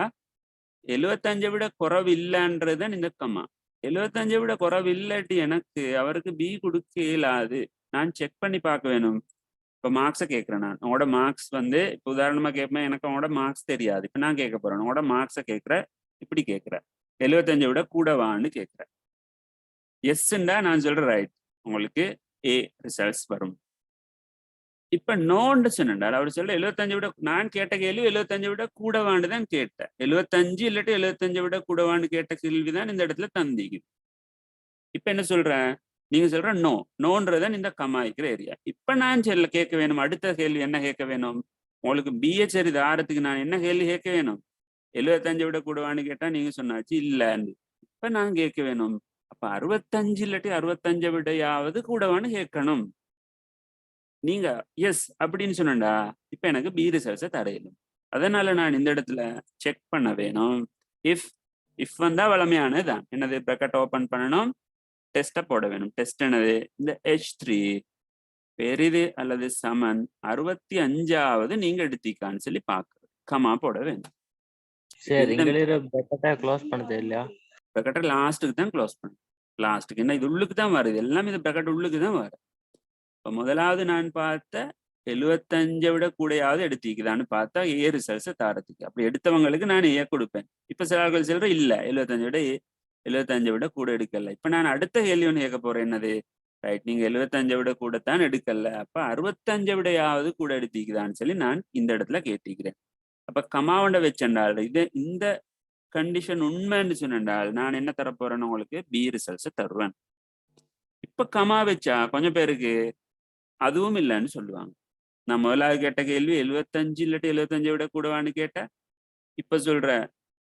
75 விட குறவு இல்லைன்றதுதான் இந்த கமா. 75 விட குறவு இல்லாட்டி எனக்கு அவருக்கு பி கொடுக்க இயலாது. நான் செக் பண்ணி பார்க்க வேணும். இப்ப மார்க்ஸை கேட்கிறேன். நான் உங்களோட மார்க்ஸ் இப்ப உதாரணமா கேட்பேன். எனக்கு அவங்களோட மார்க்ஸ் தெரியாது. இப்ப நான் கேட்க போறேன். உங்களோட மார்க்ஸை கேட்கிறேன். இப்படி கேட்கிறேன். 75 விட கூடவான்னு கேட்கிறேன். எஸ்ண்டா நான் சொல்றேன் ரைட். உங்களுக்கு ஏ ரிசல்ட்ஸ் வரும். இப்ப நோன்னு சொன்னார் அவர் சொல்ல 75 விட நான் கேட்ட கேள்வி 75 விட கூடவான்னு தான் கேட்டேன். 75 இல்லாட்டி 75 விட கூடவான்னு கேட்ட கேள்விதான் இந்த இடத்துல தந்தீங்க. இப்ப என்ன சொல்றேன், நீங்க சொல்ற நோன்றதான் இந்த கமாய்க்கிற ஏரியா. இப்ப நான் சொல்ல கேட்க வேணும், அடுத்த கேள்வி என்ன கேட்க வேணும், உங்களுக்கு பிஹெச்ஆர் இது ஆறதுக்கு நான் என்ன கேள்வி கேட்க வேணும், 75 விட கூடவான்னு கேட்டா நீங்க சொன்னாச்சு இல்லன்னு. இப்ப நான் கேட்க வேணும், அப்ப 65 இல்லாட்டி 65 விடையாவது கூடவான்னு கேட்கணும். நீங்க எஸ் அப்படின்னு சொன்னா இப்ப எனக்கு பி ரிசல்ட்ஸை தரையிலும். அதனால நான் இந்த இடத்துல செக் பண்ண வேணும். இஃப் வந்தா வளமையானதுதான், என்னது ப்ராக்கெட் ஓபன் பண்ணணும், டெஸ்ட்டை போட வேணும். டெஸ்ட் என்னது, இந்த H3 பெரிது அல்லது சமன் 65வது நீங்க எடுத்திக்கான்னு சொல்லி பாக்குறது, கமா போட வேணும். சார் இங்களே பக்கெட்டை க்ளோஸ் பண்ணது இல்லையா? ப்ராக்கெட்டை லாஸ்ட்டுக்கு தான் க்ளோஸ் பண்ணும். லாஸ்ட்டுக்கு என்ன, இது உள்ளுக்கு தான் வருது, எல்லாமே இந்த ப்ராக்கெட் உள்ளுக்கு தான் வரும். இப்போ முதலாவது நான் பார்த்த 75 விட கூடையாவது எடுத்திக்குதான்னு பார்த்தா ஏ ரிசல்ட்ஸை தாரத்துக்கு. அப்படி எடுத்தவங்களுக்கு நான் ஏ கொடுப்பேன். இப்போ சில ஆட்கள் சொல்ற இல்ல 75 விட கூட எடுக்கல. இப்ப நான் அடுத்த கேள்வி ஒன்று கேட்க போறேன், என்னது, ரைட், நீங்க 75 விட கூட தான் எடுக்கல, அப்ப 65 விடையாவது கூட எடுத்திக்குதான்னு சொல்லி நான் இந்த இடத்துல கேட்டிக்கிறேன். அப்ப கமாவண்ட வச்சென்றால் இது இந்த கண்டிஷன் உண்மைன்னு சொன்னால் நான் என்ன தரப்போறேன்னு உங்களுக்கு பி ரிசல்ட்ஸை தருவேன். இப்ப கமா வச்சா கொஞ்சம் பேருக்கு அதுவும் இல்லைன்னு சொல்லுவாங்க. நான் முதலாவது கேட்ட கேள்வி 75 இல்லாட்டி 75 விட கூடவான்னு கேட்டேன். இப்ப சொல்ற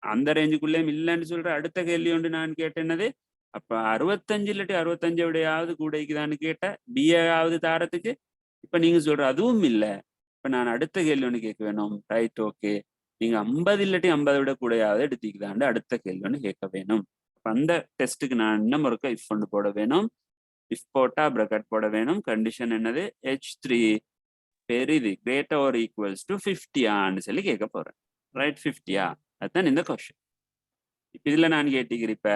அந்த ரேஞ்சுக்குள்ளேயும் இல்லைன்னு சொல்ற அடுத்த கேள்வி ஒன்று நான் கேட்டேன்னது, அப்ப 65 இல்லாட்டி 65 விடையாவது கூடைக்குதான்னு கேட்டேன், பிஏயாவது தாரத்துக்கு. இப்ப நீங்க சொல்ற அதுவும் இல்லை. இப்ப நான் அடுத்த கேள்வி ஒன்று கேட்க வேணும், ரைட், ஓகே, நீங்க 50 இல்லாட்டி 50 விட கூடையாவது எடுத்திக்குதாண்டு அடுத்த கேள்வி ஒன்று கேட்க வேணும். அந்த டெஸ்ட்டுக்கு நான் இன்னும் ஒருக்க இஃப் ஒன்று போட வேணும். இஃப் போட்டா ப்ராக்கெட் போட வேணும். கண்டிஷன் என்னது, H3 பெரிது கிரேட்டர் ஆர் ஈக்குவல்ஸ் டு 50ஆன்னு சொல்லி கேட்க போறேன். ரைட், 50ஆ, அதுதான் இந்த கொஸ்டின். இப்ப இதுல நான் கேட்டுக்கிறேன், இப்ப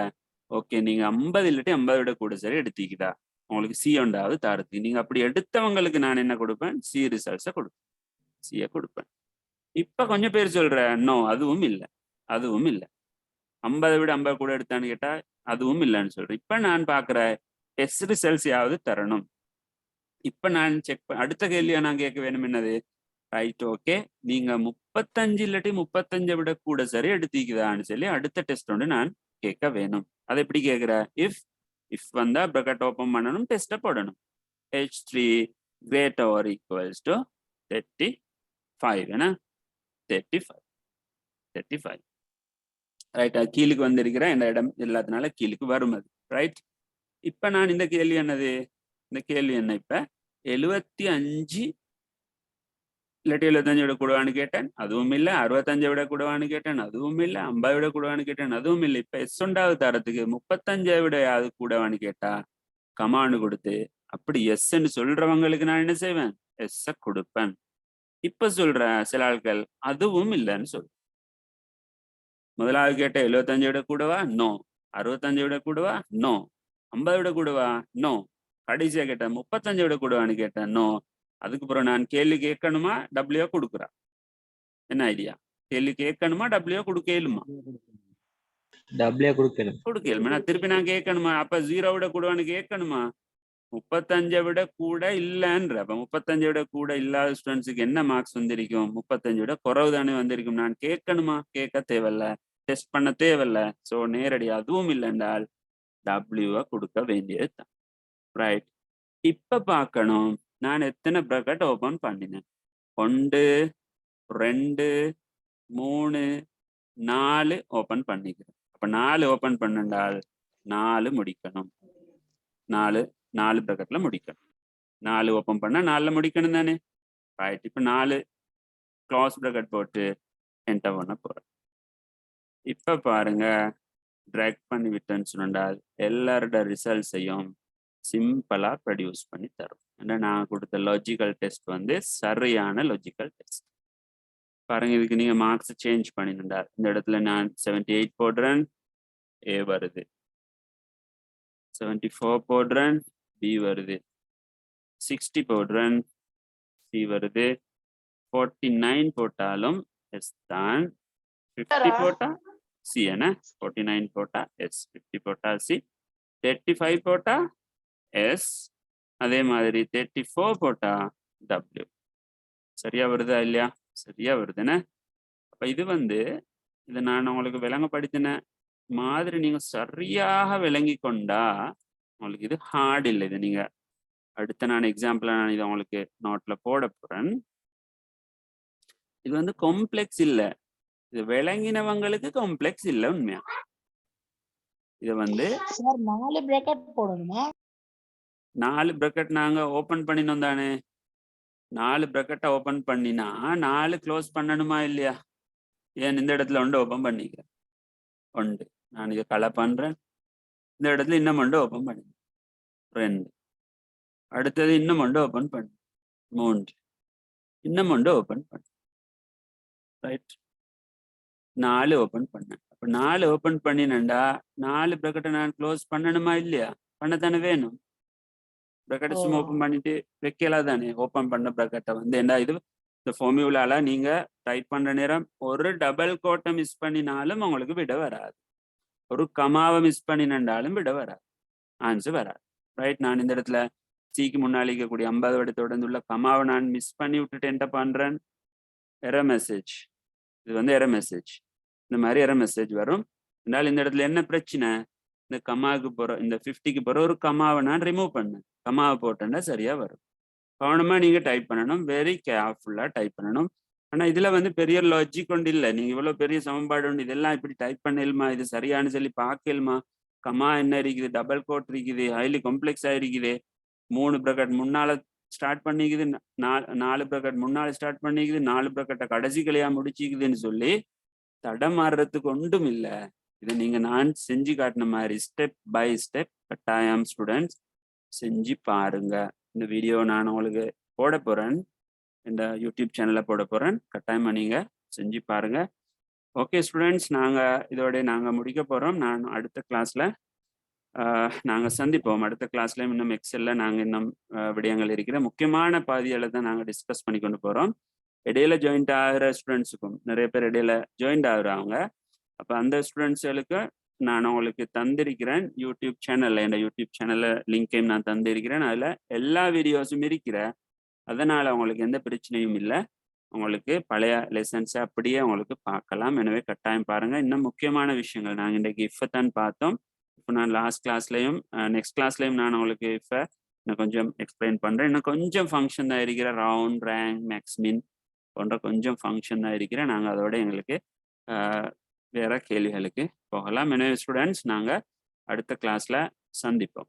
ஓகே நீங்க 50 இல்லாட்டி 50 விட கூட சரி எடுத்திக்குதா, உங்களுக்கு சி ஒன்றாவது தாரத்துக்கு. நீங்க அப்படி எடுத்தவங்களுக்கு நான் என்ன கொடுப்பேன், சி ரிசல்ட்ஸை கொடுப்பேன், சியை கொடுப்பேன். இப்ப கொஞ்சம் பேர் சொல்ற நோ அதுவும் இல்லை, அதுவும் இல்லை, 50 விட 50 கூட எடுத்தான்னு கேட்டா அதுவும் இல்லைன்னு சொல்றேன். இப்ப நான் பாக்குற எஸ் ரிசல்ட்ஸ் யாவது தரணும். இப்ப நான் செக் அடுத்த கேள்வியா நான் கேட்க வேணும், என்னது, ரைட், ஓகே, நீங்க 35 இல்லாட்டி 35 விட கூட சரி எடுத்திக்குதான்னு சொல்லி அடுத்த டெஸ்ட் ஒன்று நான் கேட்க வேணும். அதை எப்படி கேட்கிற, இஃப் வந்தா ப்ராக்கெட் ஓப்பன் பண்ணணும், டெஸ்ட்டை போடணும். H3 greater or equals to 35 என்ன, 35 ரைட். அது கீழுக்கு வந்திருக்கிற இந்த இடம் எல்லாத்தினால கீழுக்கு வரும் அது, ரைட். இப்ப நான் இந்த கேள்வி என்னது, இந்த கேள்வி என்ன, இப்ப 75 இல்லாட்டி 75 விட கூடவான்னு கேட்டேன், அதுவும் இல்லை. 65 விட கூடவான்னு கேட்டேன், அதுவும் இல்லை. 50 விட கூடவான்னு கேட்டேன், அதுவும் இல்லை. இப்ப எஸ் ஒன்றாவது தரத்துக்கு 35 விட யாவது கூடவான்னு கேட்டா கமான்னு கொடுத்து, அப்படி எஸ்ன்னு சொல்றவங்களுக்கு நான் என்ன செய்வேன், எஸ் கொடுப்பேன். இப்ப சொல்ற சில ஆட்கள் அதுவும் இல்லைன்னு சொல். முதலாவது கேட்ட 75 விட கூடவா, நோ. 65 விட கூடவா, நோ. 50 விட கூடவா, நோ. கடைசியா கேட்டேன் 35 விட கூடவான்னு கேட்டேன், நோ. அதுக்கப்புறம் நான் கேள்வி கேட்கணுமா, டபிள்யூ கொடுக்குறா, என்ன ஐடியா, கேள்வி கேட்கணுமா டபிள்யூ கொடுக்கலுமா, டபிள்யூ கொடுக்கணும். நான் திருப்பி நான் கேட்கணுமா, அப்ப 0 விட கூடவான்னு கேட்கணுமா, 35 விட கூட இல்லைன்ற. அப்ப 35 விட கூட இல்லாத ஸ்டூடெண்ட்ஸுக்கு என்ன மார்க்ஸ் வந்திருக்கும், 35 விட குறவு தானே வந்திருக்கும். நான் கேட்கணுமா, கேட்க தேவையில்ல, டெஸ்ட் பண்ண தேவையில்ல. ஸோ நேரடி அதுவும் இல்லை என்றால் டபிள்யூவை கொடுக்க வேண்டியது தான், ரைட். இப்ப பார்க்கணும் நான் எத்தனை ப்ராக்கெட் ஓபன் பண்ணினேன், 1 2 3 4 ஓபன் பண்ணிக்கிறேன். அப்ப 4 ஓபன் பண்ணால் 4 முடிக்கணும், 4 ப்ராக்கெட்ல முடிக்கணும். 4 ஓபன் பண்ணா 4ல முடிக்கணும் தானே, ரைட். இப்ப 4 க்ளோஸ் ப்ராக்கெட் போட்டு என்டர் பண்ண போறேன். இப்ப பாருங்க, ட்ராக் பண்ணி விட்டேன்னு சொன்னால் எல்லாரோட ரிசல்ட்ஸையும் சிம்பிளா ப்ரொடியூஸ் பண்ணி தரும். ஏன்னா நான் கொடுத்த லாஜிக்கல் டெஸ்ட் வந்து சரியான லாஜிக்கல் டெஸ்ட். பாருங்க, இதுக்கு நீங்க மார்க்ஸ் சேஞ்ச் பண்ணினா இந்த இடத்துல நான் 78 போடுறேன், ஏ வருது. 74 போடுறேன், பி வருது. 60 போடுறேன், சி வருது. 49 போட்டாலும் எஸ் தான். 50 போட்டா சி என்ன, 49 போட்டா எஸ், 50 போட்டா சி, 35 போட்டா எஸ், அதே மாதிரி 34 போட்டா W. சரியா வருதா இல்லையா? சரியா வருதுன்னு. அப்ப இது வந்து இதை நான் உங்களுக்கு விளங்கப்படுத்தின மாதிரி நீங்க சரியாக விளங்கி கொண்டா உங்களுக்கு இது ஹார்ட் இல்லை. இது நீங்க அடுத்த நான் எக்ஸாம்பிளா நான் இதை உங்களுக்கு நோட்ல போட போறேன். இது வந்து காம்ப்ளெக்ஸ் இல்ல, இது விளங்கினவங்களுக்கு காம்ப்ளெக்ஸ் இல்ல. உண்மையா இது வந்து சார் 4 பிரேக்கெட் போடணுமா? 4 பிரக்கெட் நாங்க ஓபன் பண்ணினோம் தானே. 4 பிரக்கெட்டை ஓபன் பண்ணினா 4 க்ளோஸ் பண்ணணுமா இல்லையா? ஏன் இந்த இடத்துல ஒன்று ஓபன் பண்ணிக்கிறேன், ஒன்று நான் இதை கலை பண்றேன். இந்த இடத்துல இன்னும் ஒன்று ஓபன் பண்ணி 2, அடுத்தது இன்னும் ஒன்று ஓபன் பண்ணு 3, இன்னும் ஒன்று ஓபன் பண்ணு. ரைட், 4 ஓபன் பண்ணேன். அப்ப 4 ஓபன் பண்ணினேன்டா 4 பிரக்கெட்டை நான் க்ளோஸ் பண்ணணுமா இல்லையா? பண்ணத்தானே வேணும். பிரக்கெட்டை சும்மா ஓப்பன் பண்ணிட்டு வைக்கலாம் தானே. ஓப்பன் பண்ண பிரக்கெட்டை வந்து என்ன இது இந்த ஃபார்முலால நீங்க டைப் பண்ற நேரம் ஒரு டபுள் கோட்டை மிஸ் பண்ணினாலும் உங்களுக்கு விட வராது, ஒரு கமாவை மிஸ் பண்ணினாலும் விட வராது, ஆன்சர் வராது. ரைட், நான் இந்த இடத்துல சிக்கு முன்னாடி இருக்கக்கூடிய 50 வடத்தோட உள்ள கமாவை நான் மிஸ் பண்ணி விட்டுட்டு என்ன பண்றேன், எரர் மெசேஜ். இது வந்து எரர் மெசேஜ், இந்த மாதிரி எரர் மெசேஜ் வரும். என்றால் இந்த இடத்துல என்ன பிரச்சனை, இந்த கமாவுக்கு போற இந்த 50க்கு போற ஒரு கமாவை நான் ரிமூவ் பண்ணேன், கமாவை போட்டேன்னா சரியா வரும். கவனமா நீங்க டைப் பண்ணணும், வெரி கேர்ஃபுல்லா டைப் பண்ணணும். ஆனா இதுல வந்து பெரிய லாஜிக் கொண்டு இல்லை. நீங்க இவ்வளவு பெரிய சமன்பாடு உண்டு, இதெல்லாம் இப்படி டைப் பண்ணலுமா, இது சரியானு சொல்லி பார்க்கலுமா, கமா என்ன இருக்குது, டபுள் கோட் இருக்குது, ஹைலி காம்ப்ளெக்ஸா இருக்குது, 3 பிரக்கெட் முன்னால ஸ்டார்ட் பண்ணிக்குது, 4 பிரக்கெட் முன்னால ஸ்டார்ட் பண்ணிக்குது, 4 பிரக்கெட்டை கடைசி கிளையா முடிச்சிக்குதுன்னு சொல்லி தடமாறுறதுக்கு ஒன்றும் இல்லை. இதை நீங்க நான் செஞ்சு காட்டின மாதிரி ஸ்டெப் பை ஸ்டெப் கட்டாயம் ஸ்டூடெண்ட்ஸ் செஞ்சு பாருங்க. இந்த வீடியோ நான் உங்களுக்கு போட போறேன், இந்த யூடியூப் சேனல்ல போட போறேன், கட்டாயமா நீங்க செஞ்சு பாருங்க. ஓகே ஸ்டூடெண்ட்ஸ், நாங்க இதோட நாங்க முடிக்க போறோம். நான் அடுத்த கிளாஸ்ல நாங்க சந்திப்போம். அடுத்த கிளாஸ்ல இன்னும் எக்ஸல்ல நாங்க இன்னும் விடயங்கள் இருக்கிற முக்கியமான பாதிகளை தான் நாங்க டிஸ்கஸ் பண்ணி கொண்டு போறோம். இடையில ஜாயின்ட் ஆகிற ஸ்டூடெண்ட்ஸுக்கும் நிறைய பேர் இடையில ஜாயின்ட் ஆகுறாங்க. அப்ப அந்த ஸ்டூடெண்ட்ஸுகளுக்கு நான் உங்களுக்கு தந்திருக்கிறேன் யூடியூப் சேனல்ல, என் யூடியூப் சேனல்ல லிங்கையும் நான் தந்திருக்கிறேன். அதுல எல்லா வீடியோஸும் இருக்கிற, அதனால உங்களுக்கு எந்த பிரச்சனையும் இல்லை. உங்களுக்கு பழைய லெசன்ஸை அப்படியே உங்களுக்கு பார்க்கலாம். எனவே கட்டாயம் பாருங்க. இன்னும் முக்கியமான விஷயங்கள் நாங்கள் இன்றைக்கு இஃபை தான் பார்த்தோம். இப்போ நான் லாஸ்ட் கிளாஸ்லையும் நெக்ஸ்ட் கிளாஸ்லையும் நான் உங்களுக்கு இஃபை இன்னும் கொஞ்சம் எக்ஸ்பிளைன் பண்றேன். இன்னும் கொஞ்சம் ஃபங்க்ஷன் தான் இருக்கிற, ரவுண்ட், ரேங்க், மேக்ஸ்மின் போன்ற கொஞ்சம் ஃபங்க்ஷன் தான் இருக்கிறேன். நாங்கள் அதோட எங்களுக்கு வேற கேள்விகளுக்கு போகலாம். எனவே ஸ்டூடெண்ட்ஸ் நாங்கள் அடுத்த கிளாஸ்ல சந்திப்போம்.